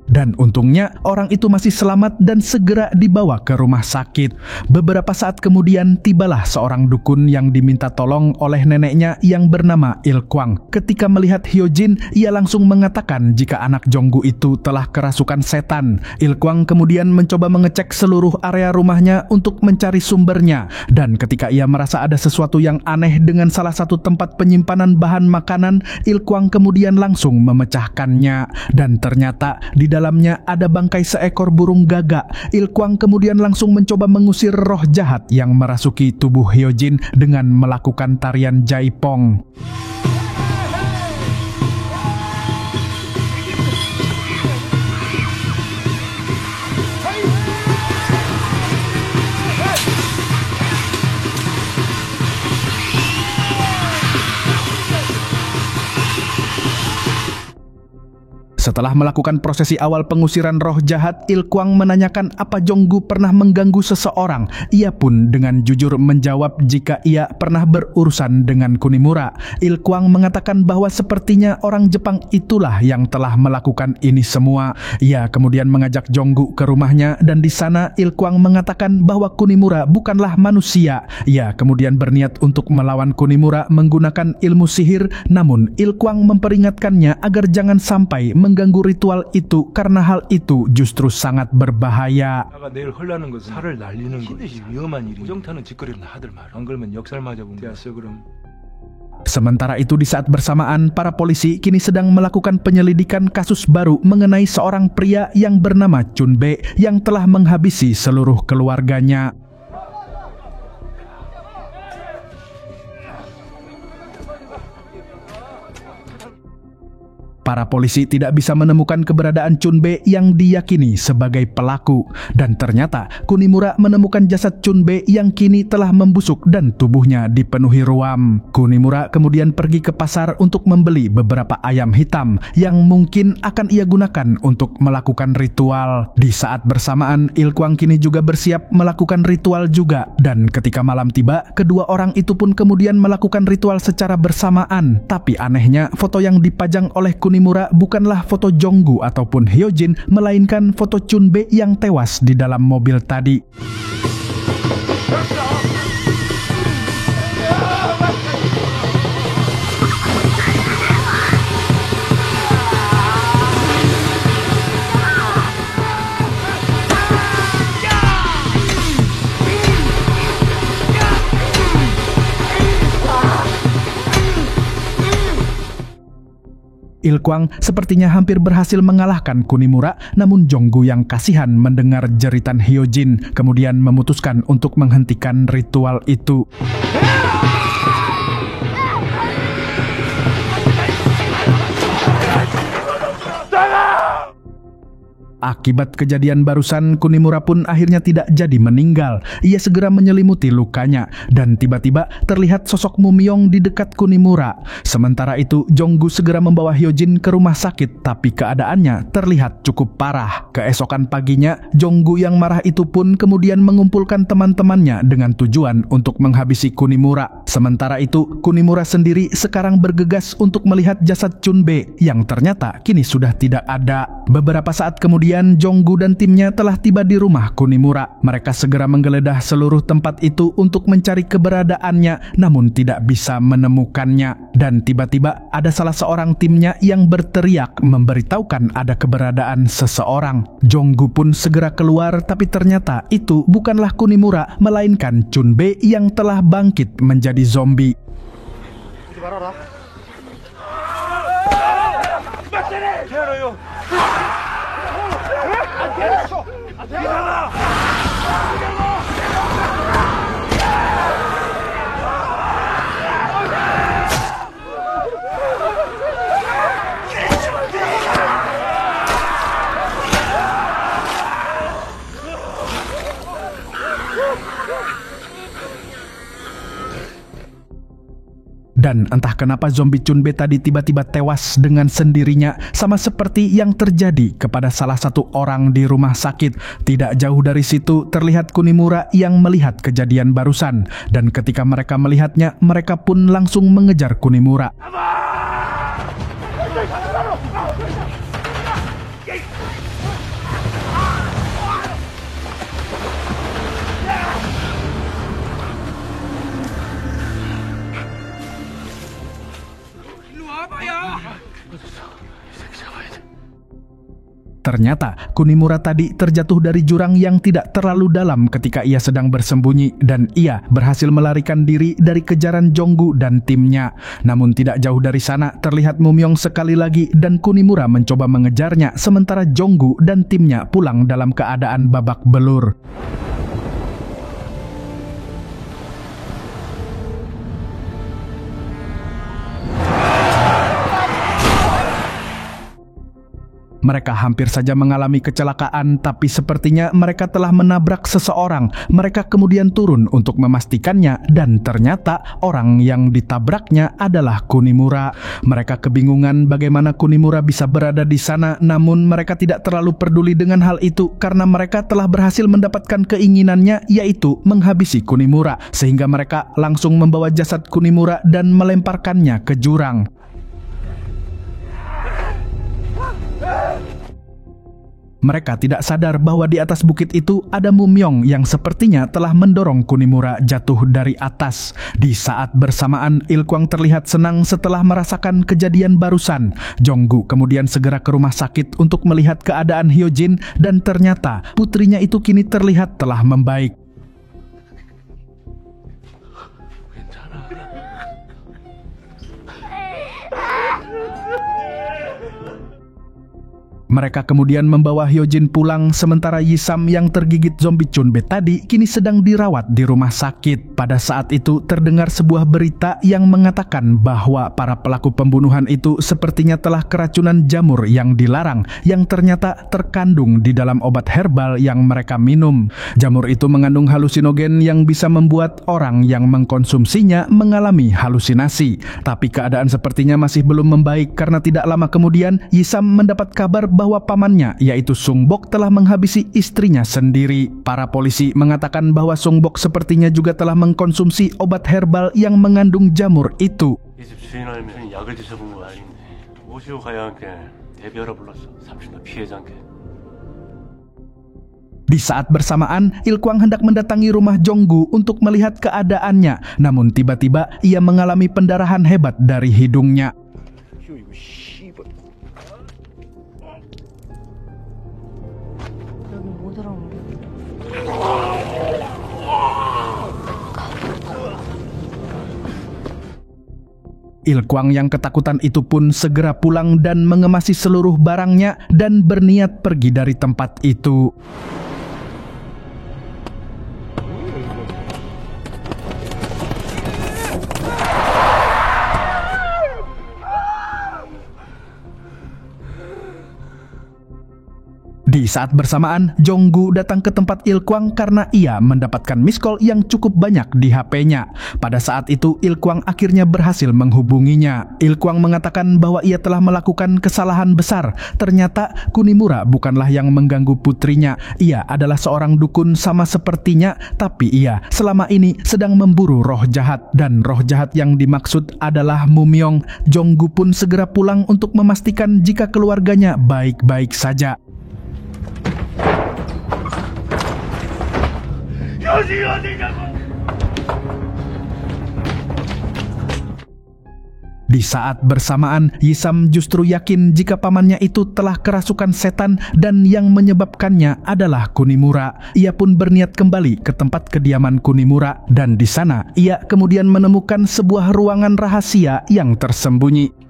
Dan untungnya orang itu masih selamat dan segera dibawa ke rumah sakit. Beberapa saat kemudian tibalah seorang dukun yang diminta tolong oleh neneknya yang bernama Il Kwang. Ketika melihat Hyojin, ia langsung mengatakan jika anak Jonggu itu telah kerasukan setan. Il Kwang kemudian mencoba mengecek seluruh area rumahnya untuk mencari sumbernya. Dan ketika ia merasa ada sesuatu yang aneh dengan salah satu tempat penyimpanan bahan makanan, Il Kwang kemudian langsung memecahkannya. Dan ternyata di dalamnya ada bangkai seekor burung gagak. Il Kwang kemudian langsung mencoba mengusir roh jahat yang merasuki tubuh Hyojin dengan melakukan tarian jaipong. Setelah melakukan prosesi awal pengusiran roh jahat, Il Kwang menanyakan apa Jonggu pernah mengganggu seseorang. Ia pun dengan jujur menjawab jika ia pernah berurusan dengan Kunimura. Il Kwang mengatakan bahwa sepertinya orang Jepang itulah yang telah melakukan ini semua. Ia kemudian mengajak Jonggu ke rumahnya dan di sana Il Kwang mengatakan bahwa Kunimura bukanlah manusia. Ia kemudian berniat untuk melawan Kunimura menggunakan ilmu sihir, namun Il Kwang memperingatkannya agar jangan sampai mengganggu ritual itu karena hal itu justru sangat berbahaya. 내일 흘러는 것은 살을 날리는 것이 위험한 일이 우정타는 짓거리를 하들 말. 안 그러면 역살 맞아보면 됐어 그럼. Sementara itu di saat bersamaan, para polisi kini sedang melakukan penyelidikan kasus baru mengenai seorang pria yang bernama Chun Bae yang telah menghabisi seluruh keluarganya. Para polisi tidak bisa menemukan keberadaan Chun Bae yang diyakini sebagai pelaku. Dan ternyata Kunimura menemukan jasad Chun Bae yang kini telah membusuk dan tubuhnya dipenuhi ruam. Kunimura kemudian pergi ke pasar untuk membeli beberapa ayam hitam yang mungkin akan ia gunakan untuk melakukan ritual. Di saat bersamaan, Il Kwang kini juga bersiap melakukan ritual juga. Dan ketika malam tiba, kedua orang itu pun kemudian melakukan ritual secara bersamaan. Tapi anehnya, foto yang dipajang oleh Kunimura bukanlah foto Jonggu ataupun Hyojin, melainkan foto Chun Bae yang tewas di dalam mobil tadi. Il Kwang sepertinya hampir berhasil mengalahkan Kunimura, namun Jonggu yang kasihan mendengar jeritan Hyojin kemudian memutuskan untuk menghentikan ritual itu. Akibat kejadian barusan, Kunimura pun akhirnya tidak jadi meninggal. Ia segera menyelimuti lukanya, dan tiba-tiba terlihat sosok Mumyong di dekat Kunimura. Sementara itu, Jonggu segera membawa Hyojin ke rumah sakit, tapi keadaannya terlihat cukup parah. Keesokan paginya, Jonggu yang marah itu pun kemudian mengumpulkan teman-temannya dengan tujuan untuk menghabisi Kunimura. Sementara itu, Kunimura sendiri sekarang bergegas untuk melihat jasad Chun Bae yang ternyata kini sudah tidak ada. Beberapa saat kemudian, Jonggu dan timnya telah tiba di rumah Kunimura. Mereka segera menggeledah seluruh tempat itu untuk mencari keberadaannya, namun tidak bisa menemukannya. Dan tiba-tiba ada salah seorang timnya yang berteriak memberitahukan ada keberadaan seseorang. Jonggu pun segera keluar, tapi ternyata itu bukanlah Kunimura, melainkan Chun Bae yang telah bangkit menjadi zombie. Dan entah kenapa zombie Chun Bae tadi tiba-tiba tewas dengan sendirinya, sama seperti yang terjadi kepada salah satu orang di rumah sakit. Tidak jauh dari situ terlihat Kunimura yang melihat kejadian barusan, dan ketika mereka melihatnya, mereka pun langsung mengejar Kunimura. Ternyata Kunimura tadi terjatuh dari jurang yang tidak terlalu dalam ketika ia sedang bersembunyi, dan ia berhasil melarikan diri dari kejaran Jonggu dan timnya. Namun tidak jauh dari sana terlihat Mumyong sekali lagi, dan Kunimura mencoba mengejarnya sementara Jonggu dan timnya pulang dalam keadaan babak belur. Mereka hampir saja mengalami kecelakaan, tapi sepertinya mereka telah menabrak seseorang. Mereka kemudian turun untuk memastikannya, dan ternyata orang yang ditabraknya adalah Kunimura. Mereka kebingungan bagaimana Kunimura bisa berada di sana, namun mereka tidak terlalu peduli dengan hal itu karena mereka telah berhasil mendapatkan keinginannya, yaitu menghabisi Kunimura, sehingga mereka langsung membawa jasad Kunimura dan melemparkannya ke jurang. Mereka tidak sadar bahwa di atas bukit itu ada Mumyong yang sepertinya telah mendorong Kunimura jatuh dari atas. Di saat bersamaan, Il Kwang terlihat senang setelah merasakan kejadian barusan. Jonggu kemudian segera ke rumah sakit untuk melihat keadaan Hyojin, dan ternyata putrinya itu kini terlihat telah membaik. Mereka kemudian membawa Hyojin pulang, sementara Yi-sam yang tergigit zombie Chunbei tadi kini sedang dirawat di rumah sakit. Pada saat itu terdengar sebuah berita yang mengatakan bahwa para pelaku pembunuhan itu sepertinya telah keracunan jamur yang dilarang yang ternyata terkandung di dalam obat herbal yang mereka minum. Jamur itu mengandung halusinogen yang bisa membuat orang yang mengkonsumsinya mengalami halusinasi. Tapi keadaan sepertinya masih belum membaik karena tidak lama kemudian Yi-sam mendapat kabar bahwa pamannya yaitu Sung-bok telah menghabisi istrinya sendiri. Para polisi mengatakan bahwa Sung-bok sepertinya juga telah mengkonsumsi obat herbal yang mengandung jamur itu. Di saat bersamaan, Il-kwang hendak mendatangi rumah Jong-gu untuk melihat keadaannya. Namun tiba-tiba ia mengalami pendarahan hebat dari hidungnya. Il-kwang yang ketakutan itu pun segera pulang dan mengemasi seluruh barangnya dan berniat pergi dari tempat itu. Di saat bersamaan, Jong-gu datang ke tempat Il-kwang karena ia mendapatkan miss call yang cukup banyak di HP-nya. Pada saat itu, Il-kwang akhirnya berhasil menghubunginya. Il-kwang mengatakan bahwa ia telah melakukan kesalahan besar. Ternyata Kunimura bukanlah yang mengganggu putrinya. Ia adalah seorang dukun sama sepertinya, tapi ia selama ini sedang memburu roh jahat. Dan roh jahat yang dimaksud adalah Mumyong. Jong-gu pun segera pulang untuk memastikan jika keluarganya baik-baik saja. Di saat bersamaan, Yi-sam justru yakin jika pamannya itu telah kerasukan setan dan yang menyebabkannya adalah Kunimura. Ia pun berniat kembali ke tempat kediaman Kunimura dan di sana ia kemudian menemukan sebuah ruangan rahasia yang tersembunyi.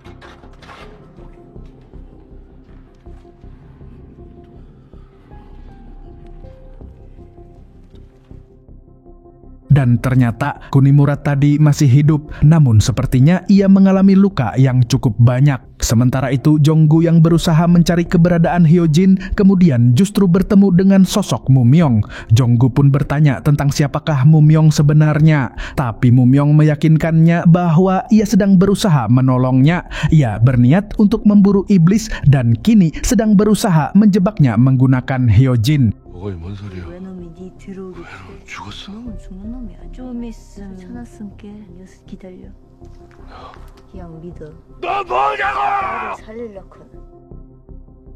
Dan ternyata Kunimura tadi masih hidup, namun sepertinya ia mengalami luka yang cukup banyak. Sementara itu Jong-gu yang berusaha mencari keberadaan Hyojin kemudian justru bertemu dengan sosok Mumyong. Jong-gu pun bertanya tentang siapakah Mumyong sebenarnya, tapi Mumyong meyakinkannya bahwa ia sedang berusaha menolongnya. Ia berniat untuk memburu iblis dan kini sedang berusaha menjebaknya menggunakan Hyojin. 네 들어오겠지. 죽었어? 놈은 죽는 놈이야. 좀 있으면 찾았음께 녀석 기다려. 그냥 믿어. 너 뭐냐고! 나를 살리려고.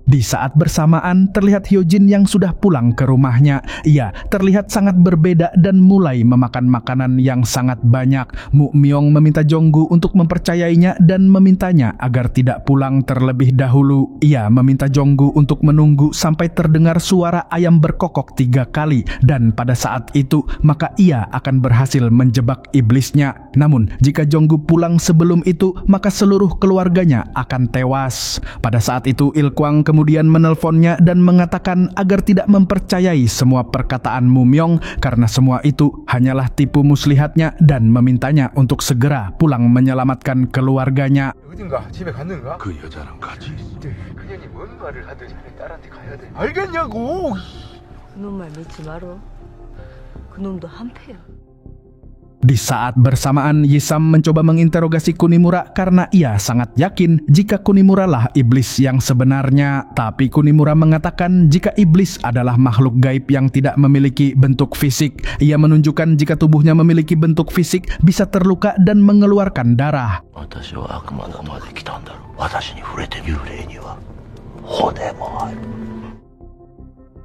Di saat bersamaan, terlihat Hyojin yang sudah pulang ke rumahnya. Ia terlihat sangat berbeda dan mulai memakan makanan yang sangat banyak. Mumyong meminta Jong-gu untuk mempercayainya dan memintanya agar tidak pulang terlebih dahulu. Ia meminta Jong-gu untuk menunggu sampai terdengar suara ayam berkokok 3 kali. Dan pada saat itu, maka ia akan berhasil menjebak iblisnya. Namun, jika Jong-gu pulang sebelum itu, maka seluruh keluarganya akan tewas. Pada saat itu, Il-kwang kemudian menelponnya dan mengatakan agar tidak mempercayai semua perkataan Mumyong karena semua itu hanyalah tipu muslihatnya dan memintanya untuk segera pulang menyelamatkan keluarganya. 어딘가 집에 갔는가? 그 여자랑 같이 있어. 그년이 뭔 말을 하든 자네 딸한테 가야 돼. 알겠냐고. 그놈 말 믿지 말어. 그놈도 한패야. Di saat bersamaan, Yi-sam mencoba menginterogasi Kunimura karena ia sangat yakin jika Kunimura lah iblis yang sebenarnya. Tapi Kunimura mengatakan jika iblis adalah makhluk gaib yang tidak memiliki bentuk fisik. Ia menunjukkan jika tubuhnya memiliki bentuk fisik bisa terluka dan mengeluarkan darah.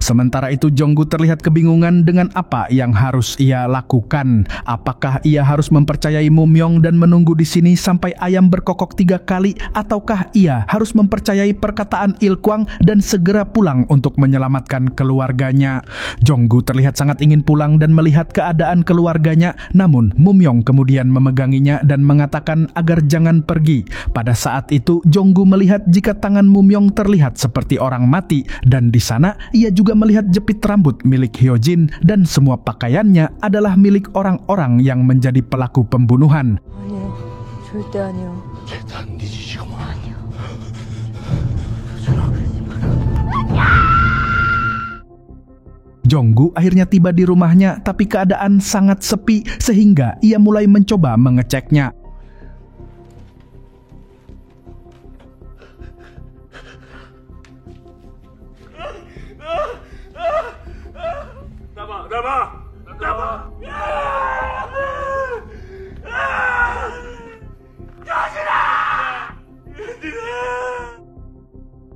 Sementara itu Jong-gu terlihat kebingungan dengan apa yang harus ia lakukan. Apakah ia harus mempercayai Mum-yong dan menunggu di sini sampai ayam berkokok 3 kali, ataukah ia harus mempercayai perkataan Il-kwang dan segera pulang untuk menyelamatkan keluarganya? Jong-gu terlihat sangat ingin pulang dan melihat keadaan keluarganya, namun Mum-yong kemudian memeganginya dan mengatakan agar jangan pergi. Pada saat itu Jong-gu melihat jika tangan Mum-yong terlihat seperti orang mati, dan di sana ia juga melihat jepit rambut milik Hyojin dan semua pakaiannya adalah milik orang-orang yang menjadi pelaku pembunuhan. 아니요, 절대 아니요. 네 지지가 뭐? 아니요. Jong-gu akhirnya tiba di rumahnya, tapi keadaan sangat sepi sehingga ia mulai mencoba mengeceknya.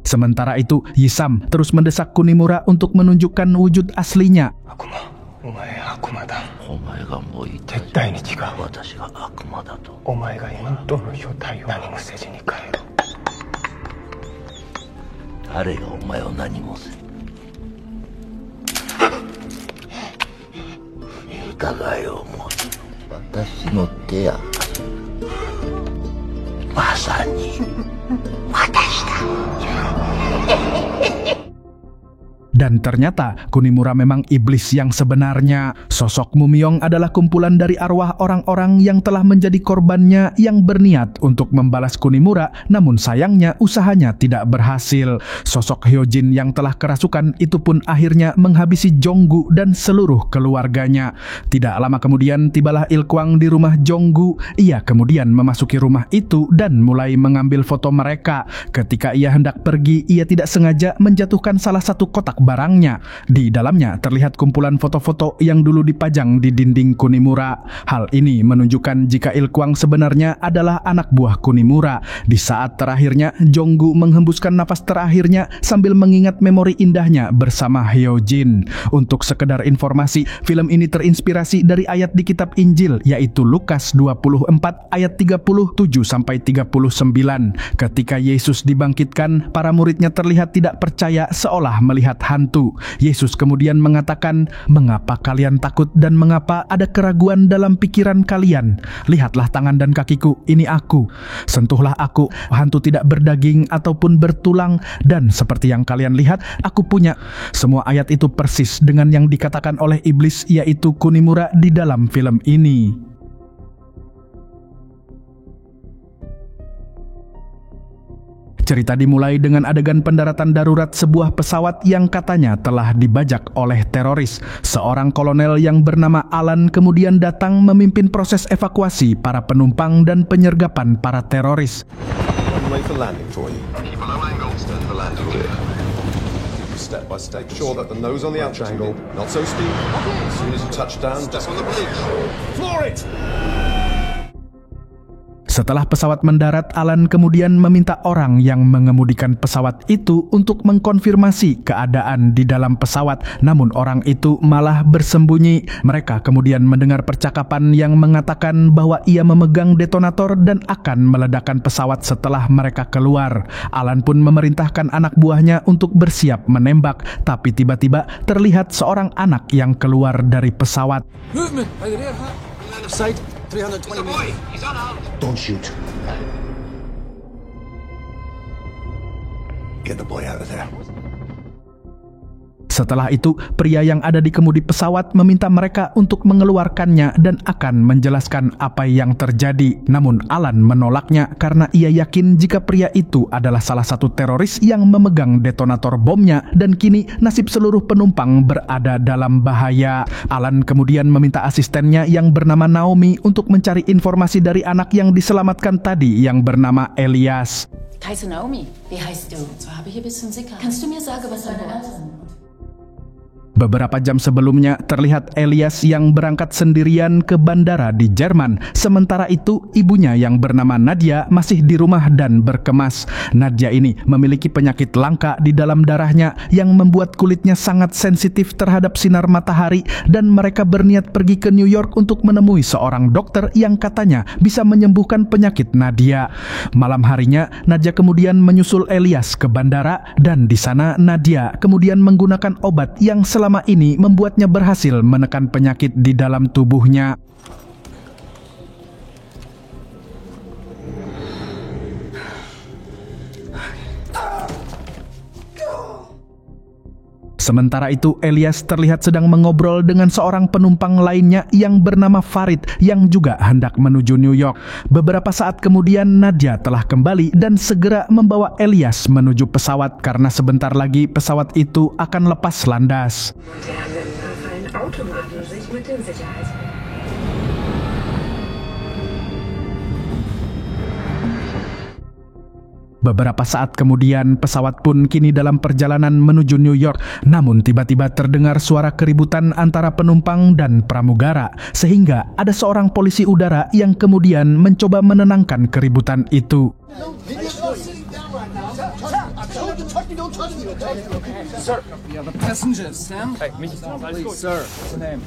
Sementara itu, Yisam terus mendesak Kunimura untuk menunjukkan wujud aslinya. Dan ternyata Kunimura memang iblis yang sebenarnya. Sosok Mum-yong adalah kumpulan dari arwah orang-orang yang telah menjadi korbannya yang berniat untuk membalas Kunimura, namun sayangnya usahanya tidak berhasil. Sosok Hyojin yang telah kerasukan itu pun akhirnya menghabisi Jong-gu dan seluruh keluarganya. Tidak lama kemudian tibalah Il-kwang di rumah Jong-gu. Ia kemudian memasuki rumah itu dan mulai mengambil foto mereka. Ketika ia hendak pergi, ia tidak sengaja menjatuhkan salah satu kotak barangnya. Di dalamnya terlihat kumpulan foto-foto yang dulu dipajang di dinding Kunimura. Hal ini menunjukkan jika Il-kwang sebenarnya adalah anak buah Kunimura. Di saat terakhirnya, Jong-gu menghembuskan nafas terakhirnya sambil mengingat memori indahnya bersama Hyojin. Untuk sekedar informasi, film ini terinspirasi dari ayat di kitab Injil, yaitu Lukas 24 ayat 37-39. Ketika Yesus dibangkitkan, para muridnya terlihat tidak percaya seolah melihat hantu. Yesus kemudian mengatakan, "Mengapa kalian takut dan mengapa ada keraguan dalam pikiran kalian? Lihatlah tangan dan kakiku, ini aku. Sentuhlah aku, hantu tidak berdaging ataupun bertulang, dan seperti yang kalian lihat, aku punya." Semua ayat itu persis dengan yang dikatakan oleh iblis, yaitu Kunimura di dalam film ini. Cerita dimulai dengan adegan pendaratan darurat sebuah pesawat yang katanya telah dibajak oleh teroris. Seorang kolonel yang bernama Alan kemudian datang memimpin proses evakuasi para penumpang dan penyergapan para teroris. Step by step, sure that the nose on the out triangle, not so steep. As soon as you touch down, just on the bridge. Floor it! Setelah pesawat mendarat, Alan kemudian meminta orang yang mengemudikan pesawat itu untuk mengkonfirmasi keadaan di dalam pesawat. Namun orang itu malah bersembunyi. Mereka kemudian mendengar percakapan yang mengatakan bahwa ia memegang detonator dan akan meledakkan pesawat setelah mereka keluar. Alan pun memerintahkan anak buahnya untuk bersiap menembak. Tapi tiba-tiba terlihat seorang anak yang keluar dari pesawat. Movement! By the rear, line of sight, 320 meters. Don't shoot. Get the boy out of there. Setelah itu, pria yang ada di kemudi pesawat meminta mereka untuk mengeluarkannya dan akan menjelaskan apa yang terjadi. Namun Alan menolaknya karena ia yakin jika pria itu adalah salah satu teroris yang memegang detonator bomnya dan kini nasib seluruh penumpang berada dalam bahaya. Alan kemudian meminta asistennya yang bernama Naomi untuk mencari informasi dari anak yang diselamatkan tadi yang bernama Elias. Kaiser Naomi, wie heißt du? So habe ich ein bisschen Sicherheit. Kannst du mir sagen, was deine Eltern? Beberapa jam sebelumnya terlihat Elias yang berangkat sendirian ke bandara di Jerman. Sementara itu ibunya yang bernama Nadia masih di rumah dan berkemas. Nadia ini memiliki penyakit langka di dalam darahnya yang membuat kulitnya sangat sensitif terhadap sinar matahari, dan mereka berniat pergi ke New York untuk menemui seorang dokter yang katanya bisa menyembuhkan penyakit Nadia. Malam harinya Nadia kemudian menyusul Elias ke bandara, dan di sana Nadia kemudian menggunakan obat yang selama ini membuatnya berhasil menekan penyakit di dalam tubuhnya. Sementara itu Elias terlihat sedang mengobrol dengan seorang penumpang lainnya yang bernama Farid yang juga hendak menuju New York. Beberapa saat kemudian Nadia telah kembali dan segera membawa Elias menuju pesawat karena sebentar lagi pesawat itu akan lepas landas. Beberapa saat kemudian pesawat pun kini dalam perjalanan menuju New York. Namun tiba-tiba terdengar suara keributan antara penumpang dan pramugara, sehingga ada seorang polisi udara yang kemudian mencoba menenangkan keributan itu. Sir, we have a passenger, Sam. Hey, please, sir. What's the name?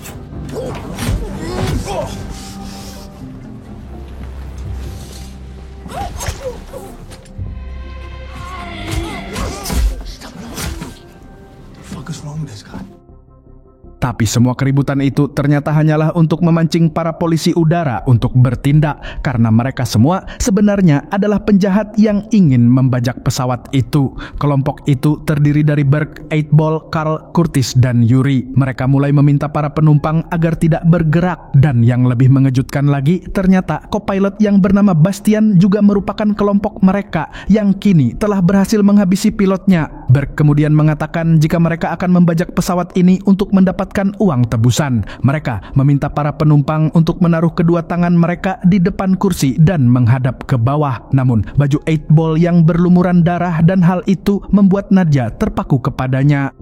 What is wrong with this guy? Tapi semua keributan itu ternyata hanyalah untuk memancing para polisi udara untuk bertindak, karena mereka semua sebenarnya adalah penjahat yang ingin membajak pesawat itu. Kelompok itu terdiri dari Burke, 8-Ball, Carl, Curtis, dan Yuri. Mereka mulai meminta para penumpang agar tidak bergerak, dan yang lebih mengejutkan lagi, ternyata co-pilot yang bernama Bastian juga merupakan kelompok mereka yang kini telah berhasil menghabisi pilotnya. Burke kemudian mengatakan jika mereka akan membajak pesawat ini untuk mendapat uang tebusan. Mereka meminta para penumpang untuk menaruh kedua tangan mereka di depan kursi dan menghadap ke bawah. Namun baju 8-Ball yang berlumuran darah, dan hal itu membuat Nadia terpaku kepadanya.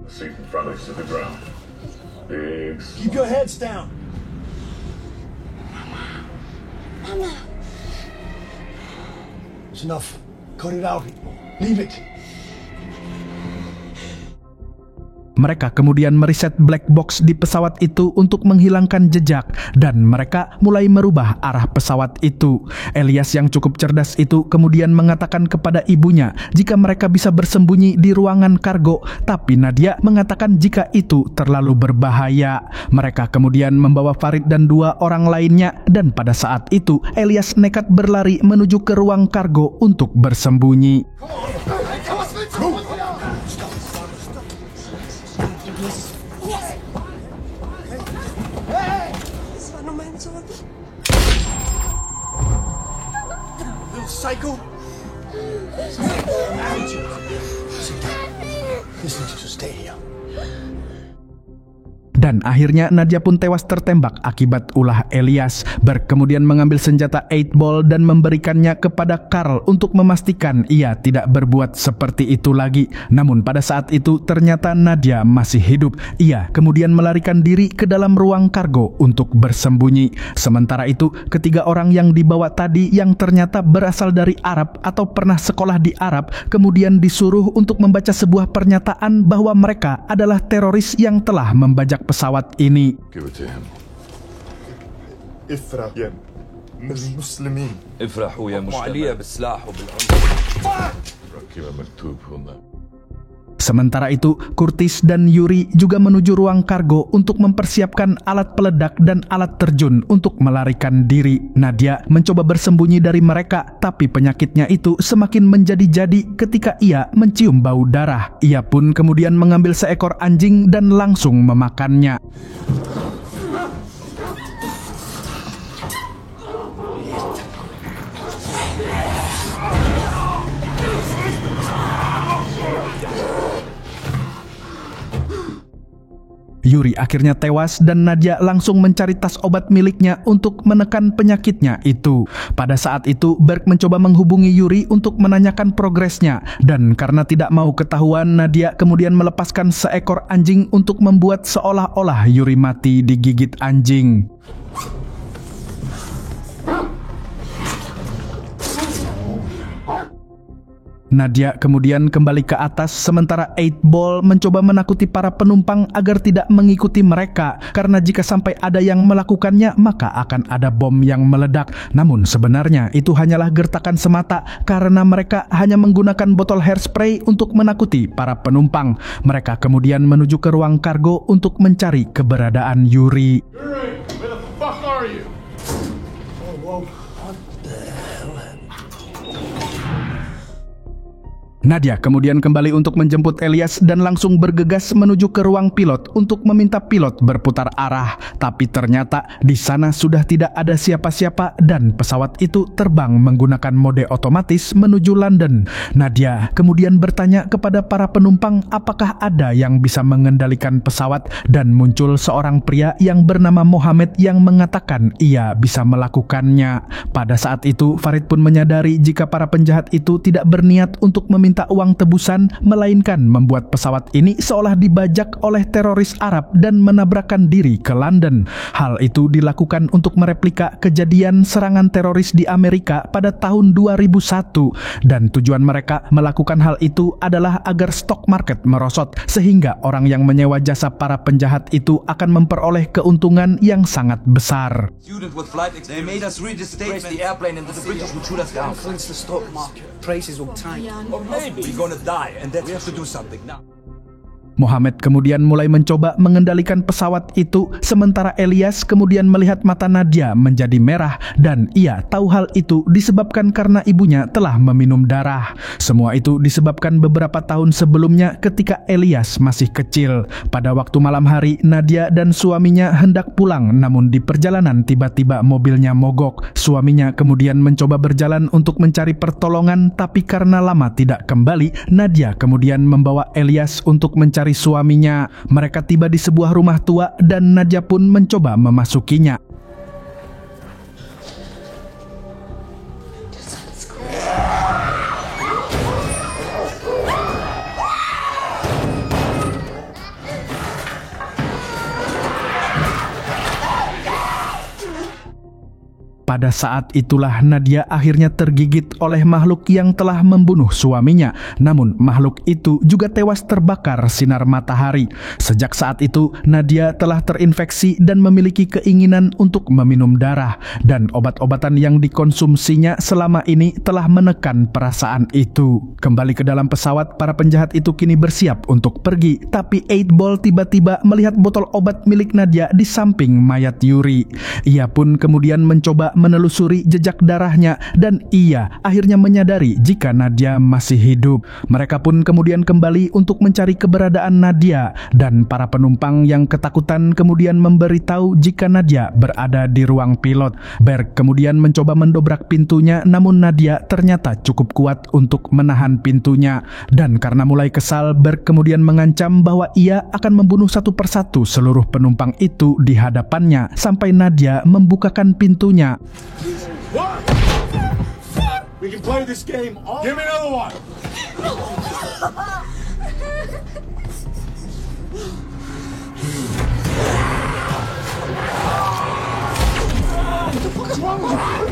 Keep your heads down. Mama. It's enough. Cut it out. Leave it. Mereka kemudian meriset black box di pesawat itu untuk menghilangkan jejak, dan mereka mulai merubah arah pesawat itu. Elias yang cukup cerdas itu kemudian mengatakan kepada ibunya jika mereka bisa bersembunyi di ruangan kargo, tapi Nadia mengatakan jika itu terlalu berbahaya. Mereka kemudian membawa Farid dan dua orang lainnya, dan pada saat itu Elias nekat berlari menuju ke ruang kargo untuk bersembunyi. Psycho. Listen to stay here. Dan akhirnya Nadia pun tewas tertembak akibat ulah Elias. Burke kemudian mengambil senjata 8-Ball dan memberikannya kepada Carl untuk memastikan ia tidak berbuat seperti itu lagi. Namun pada saat itu ternyata Nadia masih hidup. Ia kemudian melarikan diri ke dalam ruang kargo untuk bersembunyi. Sementara itu ketiga orang yang dibawa tadi yang ternyata berasal dari Arab atau pernah sekolah di Arab kemudian disuruh untuk membaca sebuah pernyataan bahwa mereka adalah teroris yang telah membajak pesawat ini. Give it to him. افرح يا المسلمين. افرحوا يا مسلمين بالسلاح وبالعنف. ركب مكتوب هنا. Sementara itu, Curtis dan Yuri juga menuju ruang kargo untuk mempersiapkan alat peledak dan alat terjun untuk melarikan diri. Nadia mencoba bersembunyi dari mereka, tapi penyakitnya itu semakin menjadi-jadi ketika ia mencium bau darah. Ia pun kemudian mengambil seekor anjing dan langsung memakannya. Yuri akhirnya tewas dan Nadia langsung mencari tas obat miliknya untuk menekan penyakitnya itu. Pada saat itu, Berg mencoba menghubungi Yuri untuk menanyakan progresnya, dan karena tidak mau ketahuan, Nadia kemudian melepaskan seekor anjing untuk membuat seolah-olah Yuri mati digigit anjing. Nadia kemudian kembali ke atas sementara 8 Ball mencoba menakuti para penumpang agar tidak mengikuti mereka karena jika sampai ada yang melakukannya maka akan ada bom yang meledak. Namun sebenarnya itu hanyalah gertakan semata karena mereka hanya menggunakan botol hairspray untuk menakuti para penumpang. Mereka kemudian menuju ke ruang kargo untuk mencari keberadaan Yuri. Yuri, where the fuck are you? Whoa, what the hell? Nadia kemudian kembali untuk menjemput Elias dan langsung bergegas menuju ke ruang pilot untuk meminta pilot berputar arah. Tapi ternyata di sana sudah tidak ada siapa-siapa dan pesawat itu terbang menggunakan mode otomatis menuju London. Nadia kemudian bertanya kepada para penumpang apakah ada yang bisa mengendalikan pesawat dan muncul seorang pria yang bernama Mohammed yang mengatakan ia bisa melakukannya. Pada saat itu Farid pun menyadari jika para penjahat itu tidak berniat untuk meminta uang tebusan, melainkan membuat pesawat ini seolah dibajak oleh teroris Arab dan menabrakkan diri ke London. Hal itu dilakukan untuk mereplika kejadian serangan teroris di Amerika pada tahun 2001 dan tujuan mereka melakukan hal itu adalah agar stock market merosot sehingga orang yang menyewa jasa para penjahat itu akan memperoleh keuntungan yang sangat besar. They made us read the statement. The airplane and the British would shoot us down. Influence the stock market. Prices will tank. Maybe we're gonna die, and that we have to do something now. Mohammed kemudian mulai mencoba mengendalikan pesawat itu, sementara Elias kemudian melihat mata Nadia menjadi merah dan ia tahu hal itu disebabkan karena ibunya telah meminum darah. Semua itu disebabkan beberapa tahun sebelumnya ketika Elias masih kecil. Pada waktu malam hari, Nadia dan suaminya hendak pulang, namun di perjalanan tiba-tiba mobilnya mogok. Suaminya kemudian mencoba berjalan untuk mencari pertolongan, tapi karena lama tidak kembali, Nadia kemudian membawa Elias untuk mencari suaminya. Mereka tiba di sebuah rumah tua dan Nadia pun mencoba memasukinya. Pada saat itulah Nadia akhirnya tergigit oleh makhluk yang telah membunuh suaminya. Namun makhluk itu juga tewas terbakar sinar matahari. Sejak saat itu Nadia telah terinfeksi dan memiliki keinginan untuk meminum darah. Dan obat-obatan yang dikonsumsinya selama ini telah menekan perasaan itu. Kembali ke dalam pesawat, para penjahat itu kini bersiap untuk pergi. Tapi 8 Ball tiba-tiba melihat botol obat milik Nadia di samping mayat Yuri. Ia pun kemudian mencoba menelusuri jejak darahnya dan ia akhirnya menyadari jika Nadia masih hidup. Mereka pun kemudian kembali untuk mencari keberadaan Nadia dan para penumpang yang ketakutan kemudian memberitahu jika Nadia berada di ruang pilot. Berg kemudian mencoba mendobrak pintunya, namun Nadia ternyata cukup kuat untuk menahan pintunya. Dan karena mulai kesal, Berg kemudian mengancam bahwa ia akan membunuh satu persatu seluruh penumpang itu di hadapannya sampai Nadia membukakan pintunya. What? We can play this game. Give me another one. What's wrong with you?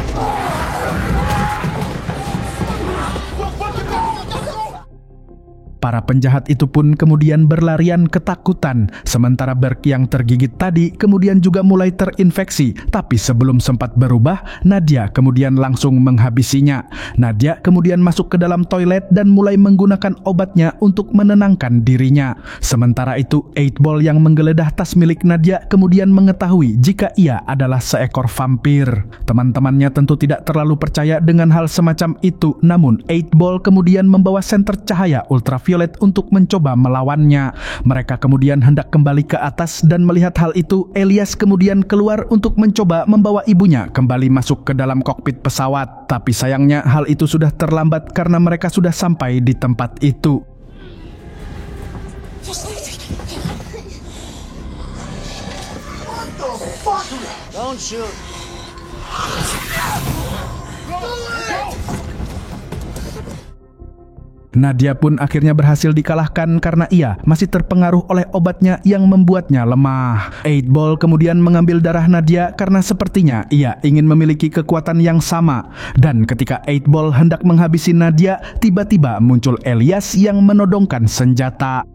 Para penjahat itu pun kemudian berlarian ketakutan, sementara Berg yang tergigit tadi kemudian juga mulai terinfeksi. Tapi sebelum sempat berubah, Nadia kemudian langsung menghabisinya. Nadia kemudian masuk ke dalam toilet dan mulai menggunakan obatnya untuk menenangkan dirinya. Sementara itu, 8 Ball yang menggeledah tas milik Nadia kemudian mengetahui jika ia adalah seekor vampir. Teman-temannya tentu tidak terlalu percaya dengan hal semacam itu, namun 8 Ball kemudian membawa senter cahaya ultraviolet untuk mencoba melawannya. Mereka kemudian hendak kembali ke atas dan melihat hal itu, Elias kemudian keluar untuk mencoba membawa ibunya kembali masuk ke dalam kokpit pesawat. Tapi sayangnya hal itu sudah terlambat karena mereka sudah sampai di tempat itu. Fuck! Don't shoot. Nadia pun akhirnya berhasil dikalahkan karena ia masih terpengaruh oleh obatnya yang membuatnya lemah. 8-Ball kemudian mengambil darah Nadia karena sepertinya ia ingin memiliki kekuatan yang sama. Dan ketika 8-Ball hendak menghabisi Nadia, tiba-tiba muncul Elias yang menodongkan senjata.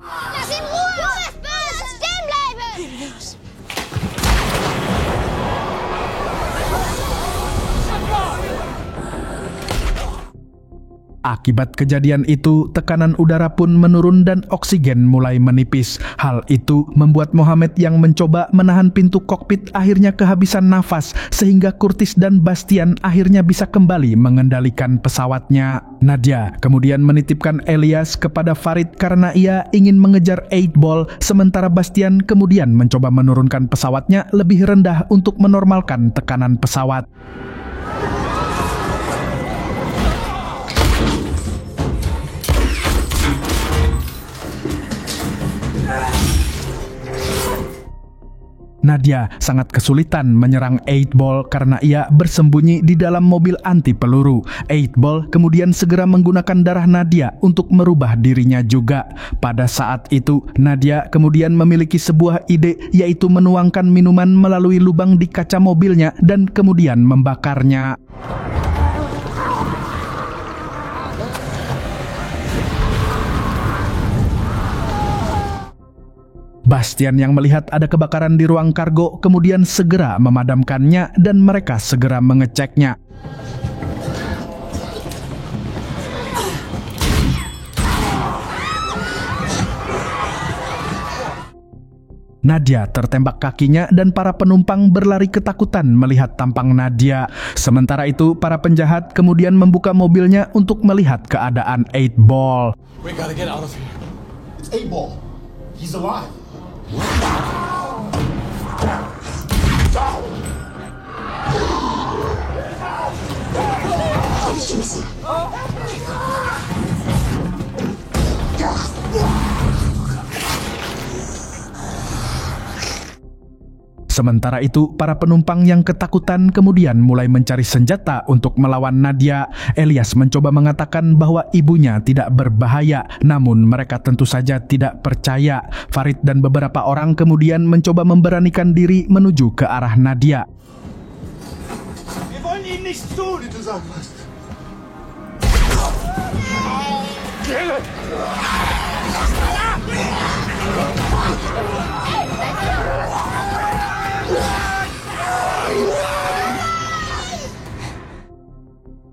Akibat kejadian itu, tekanan udara pun menurun dan oksigen mulai menipis. Hal itu membuat Mohammed yang mencoba menahan pintu kokpit akhirnya kehabisan nafas, sehingga Curtis dan Bastian akhirnya bisa kembali mengendalikan pesawatnya. Nadia kemudian menitipkan Elias kepada Farid karena ia ingin mengejar 8-Ball, sementara Bastian kemudian mencoba menurunkan pesawatnya lebih rendah untuk menormalkan tekanan pesawat. Nadia sangat kesulitan menyerang 8-Ball karena ia bersembunyi di dalam mobil anti peluru. 8-Ball kemudian segera menggunakan darah Nadia untuk merubah dirinya juga. Pada saat itu, Nadia kemudian memiliki sebuah ide, yaitu menuangkan minuman melalui lubang di kaca mobilnya dan kemudian membakarnya. Bastian yang melihat ada kebakaran di ruang kargo kemudian segera memadamkannya dan mereka segera mengeceknya. Nadia tertembak kakinya dan para penumpang berlari ketakutan melihat tampang Nadia. Sementara itu, para penjahat kemudian membuka mobilnya untuk melihat keadaan 8-Ball. We gotta get out of here. It's 8-Ball. He's alive. Sementara itu, para penumpang yang ketakutan kemudian mulai mencari senjata untuk melawan Nadia. Elias mencoba mengatakan bahwa ibunya tidak berbahaya, namun mereka tentu saja tidak percaya. Farid dan beberapa orang kemudian mencoba memberanikan diri menuju ke arah Nadia. Wir wollen Ihnen nichts tun, du sagst was.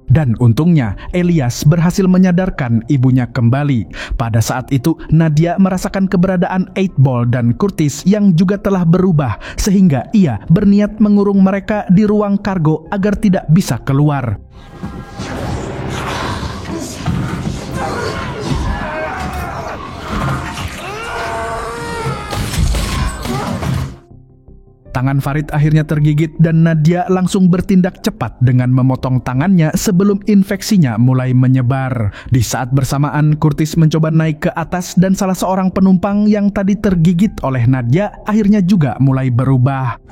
Dan untungnya, Elias berhasil menyadarkan ibunya kembali. Pada saat itu, Nadia merasakan keberadaan 8-Ball dan Curtis yang juga telah berubah, sehingga ia berniat mengurung mereka di ruang kargo agar tidak bisa keluar. Tangan Farid akhirnya tergigit dan Nadia langsung bertindak cepat dengan memotong tangannya sebelum infeksinya mulai menyebar. Di saat bersamaan, Curtis mencoba naik ke atas dan salah seorang penumpang yang tadi tergigit oleh Nadia akhirnya juga mulai berubah.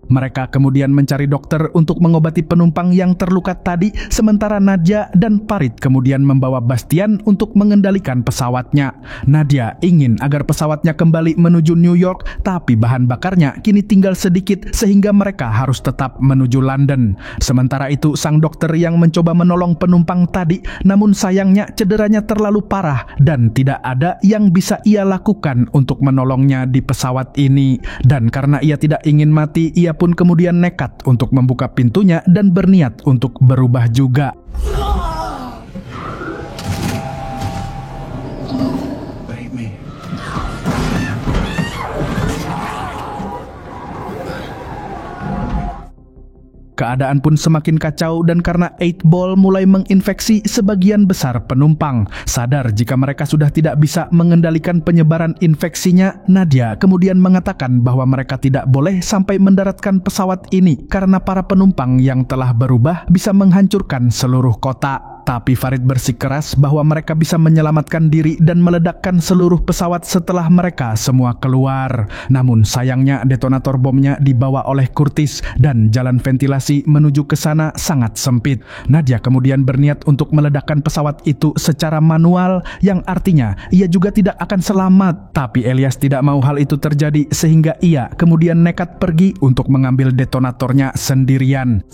Mereka kemudian mencari dokter untuk mengobati penumpang yang terluka tadi, sementara Nadia dan Farid kemudian membawa Bastian untuk mengendalikan pesawatnya. Nadia ingin agar pesawatnya kembali menuju New York, tapi bahan bakarnya kini tinggal sedikit sehingga mereka harus tetap menuju London. Sementara itu, sang dokter yang mencoba menolong penumpang tadi, namun sayangnya cederanya terlalu parah dan tidak ada yang bisa ia lakukan untuk menolongnya di pesawat ini. Dan karena ia tidak ingin mati, ia pun kemudian nekat untuk membuka pintunya dan berniat untuk berubah juga. Keadaan pun semakin kacau dan karena 8 Ball mulai menginfeksi sebagian besar penumpang. Sadar jika mereka sudah tidak bisa mengendalikan penyebaran infeksinya, Nadia kemudian mengatakan bahwa mereka tidak boleh sampai mendaratkan pesawat ini karena para penumpang yang telah berubah bisa menghancurkan seluruh kota. Tapi Farid bersikeras bahwa mereka bisa menyelamatkan diri dan meledakkan seluruh pesawat setelah mereka semua keluar. Namun sayangnya detonator bomnya dibawa oleh Curtis dan jalan ventilasi menuju ke sana sangat sempit. Nadia kemudian berniat untuk meledakkan pesawat itu secara manual, yang artinya ia juga tidak akan selamat. Tapi Elias tidak mau hal itu terjadi sehingga ia kemudian nekat pergi untuk mengambil detonatornya sendirian.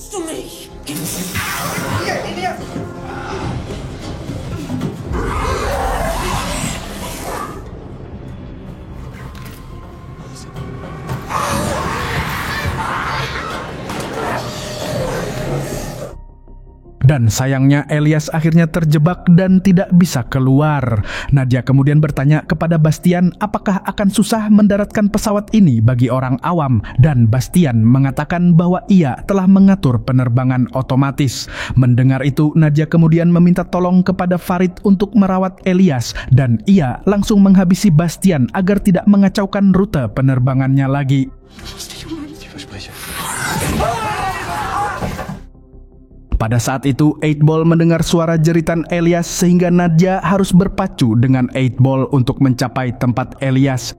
Dan sayangnya Elias akhirnya terjebak dan tidak bisa keluar. Nadia kemudian bertanya kepada Bastian apakah akan susah mendaratkan pesawat ini bagi orang awam, dan Bastian mengatakan bahwa ia telah mengatur penerbangan otomatis. Mendengar itu, Nadia kemudian meminta tolong kepada Farid untuk merawat Elias, dan ia langsung menghabisi Bastian agar tidak mengacaukan rute penerbangannya lagi. Pada saat itu, 8 Ball mendengar suara jeritan Elias sehingga Nadia harus berpacu dengan 8 Ball untuk mencapai tempat Elias.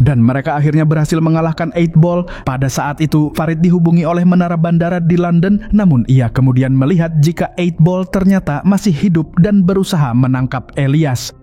Dan mereka akhirnya berhasil mengalahkan 8 Ball. Pada saat itu, Farid dihubungi oleh menara bandara di London, namun ia kemudian melihat jika 8 Ball ternyata masih hidup dan berusaha menangkap Elias.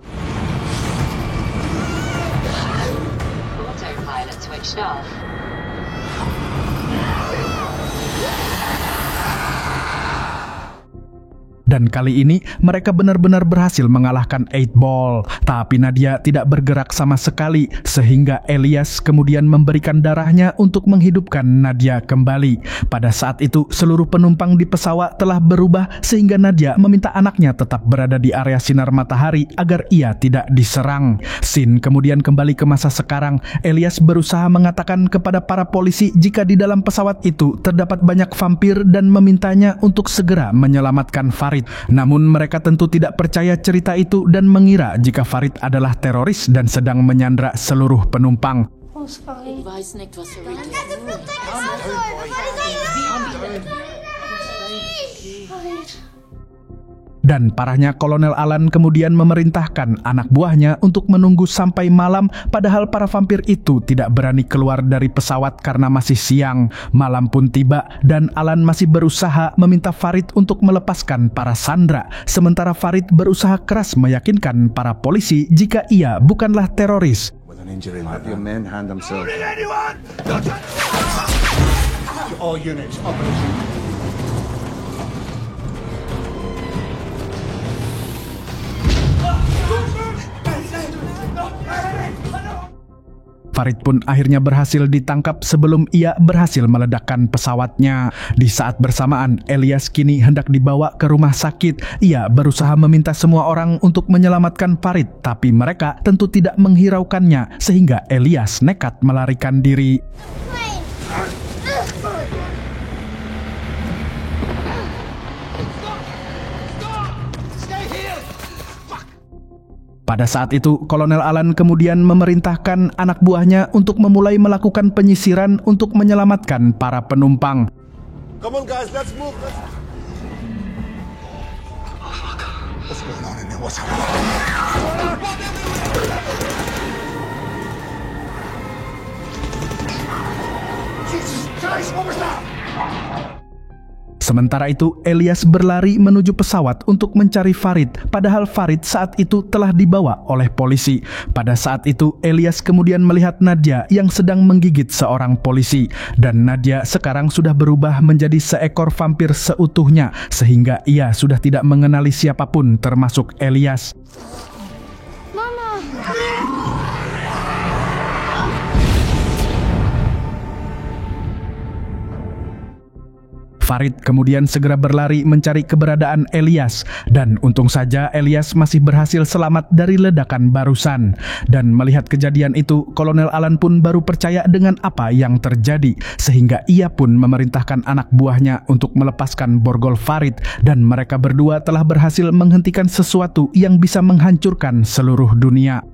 Dan kali ini mereka benar-benar berhasil mengalahkan 8 Ball. Tapi Nadia tidak bergerak sama sekali, sehingga Elias kemudian memberikan darahnya untuk menghidupkan Nadia kembali. Pada saat itu seluruh penumpang di pesawat telah berubah sehingga Nadia meminta anaknya tetap berada di area sinar matahari agar ia tidak diserang. Scene kemudian kembali ke masa sekarang. Elias berusaha mengatakan kepada para polisi jika di dalam pesawat itu terdapat banyak vampir dan memintanya untuk segera menyelamatkan Farid. Namun mereka tentu tidak percaya cerita itu dan mengira jika Farid adalah teroris dan sedang menyandra seluruh penumpang. Dan parahnya, Kolonel Alan kemudian memerintahkan anak buahnya untuk menunggu sampai malam, padahal para vampir itu tidak berani keluar dari pesawat karena masih siang. Malam pun tiba dan Alan masih berusaha meminta Farid untuk melepaskan para sandera, sementara Farid berusaha keras meyakinkan para polisi jika ia bukanlah teroris. Farid pun akhirnya berhasil ditangkap sebelum ia berhasil meledakkan pesawatnya. Di saat bersamaan, Elias kini hendak dibawa ke rumah sakit. Ia berusaha meminta semua orang untuk menyelamatkan Farid, tapi mereka tentu tidak menghiraukannya, sehingga Elias nekat melarikan diri. Pada saat itu, Kolonel Alan kemudian memerintahkan anak buahnya untuk memulai melakukan penyisiran untuk menyelamatkan para penumpang. Come on guys, let's move. What's going on in there? What's happening? Jesus Christ, what was that? Sementara itu, Elias berlari menuju pesawat untuk mencari Farid, padahal Farid saat itu telah dibawa oleh polisi. Pada saat itu, Elias kemudian melihat Nadia yang sedang menggigit seorang polisi, dan Nadia sekarang sudah berubah menjadi seekor vampir seutuhnya, sehingga ia sudah tidak mengenali siapapun termasuk Elias. Mama! Farid kemudian segera berlari mencari keberadaan Elias dan untung saja Elias masih berhasil selamat dari ledakan barusan. Dan melihat kejadian itu, Kolonel Alan pun baru percaya dengan apa yang terjadi sehingga ia pun memerintahkan anak buahnya untuk melepaskan borgol Farid dan mereka berdua telah berhasil menghentikan sesuatu yang bisa menghancurkan seluruh dunia.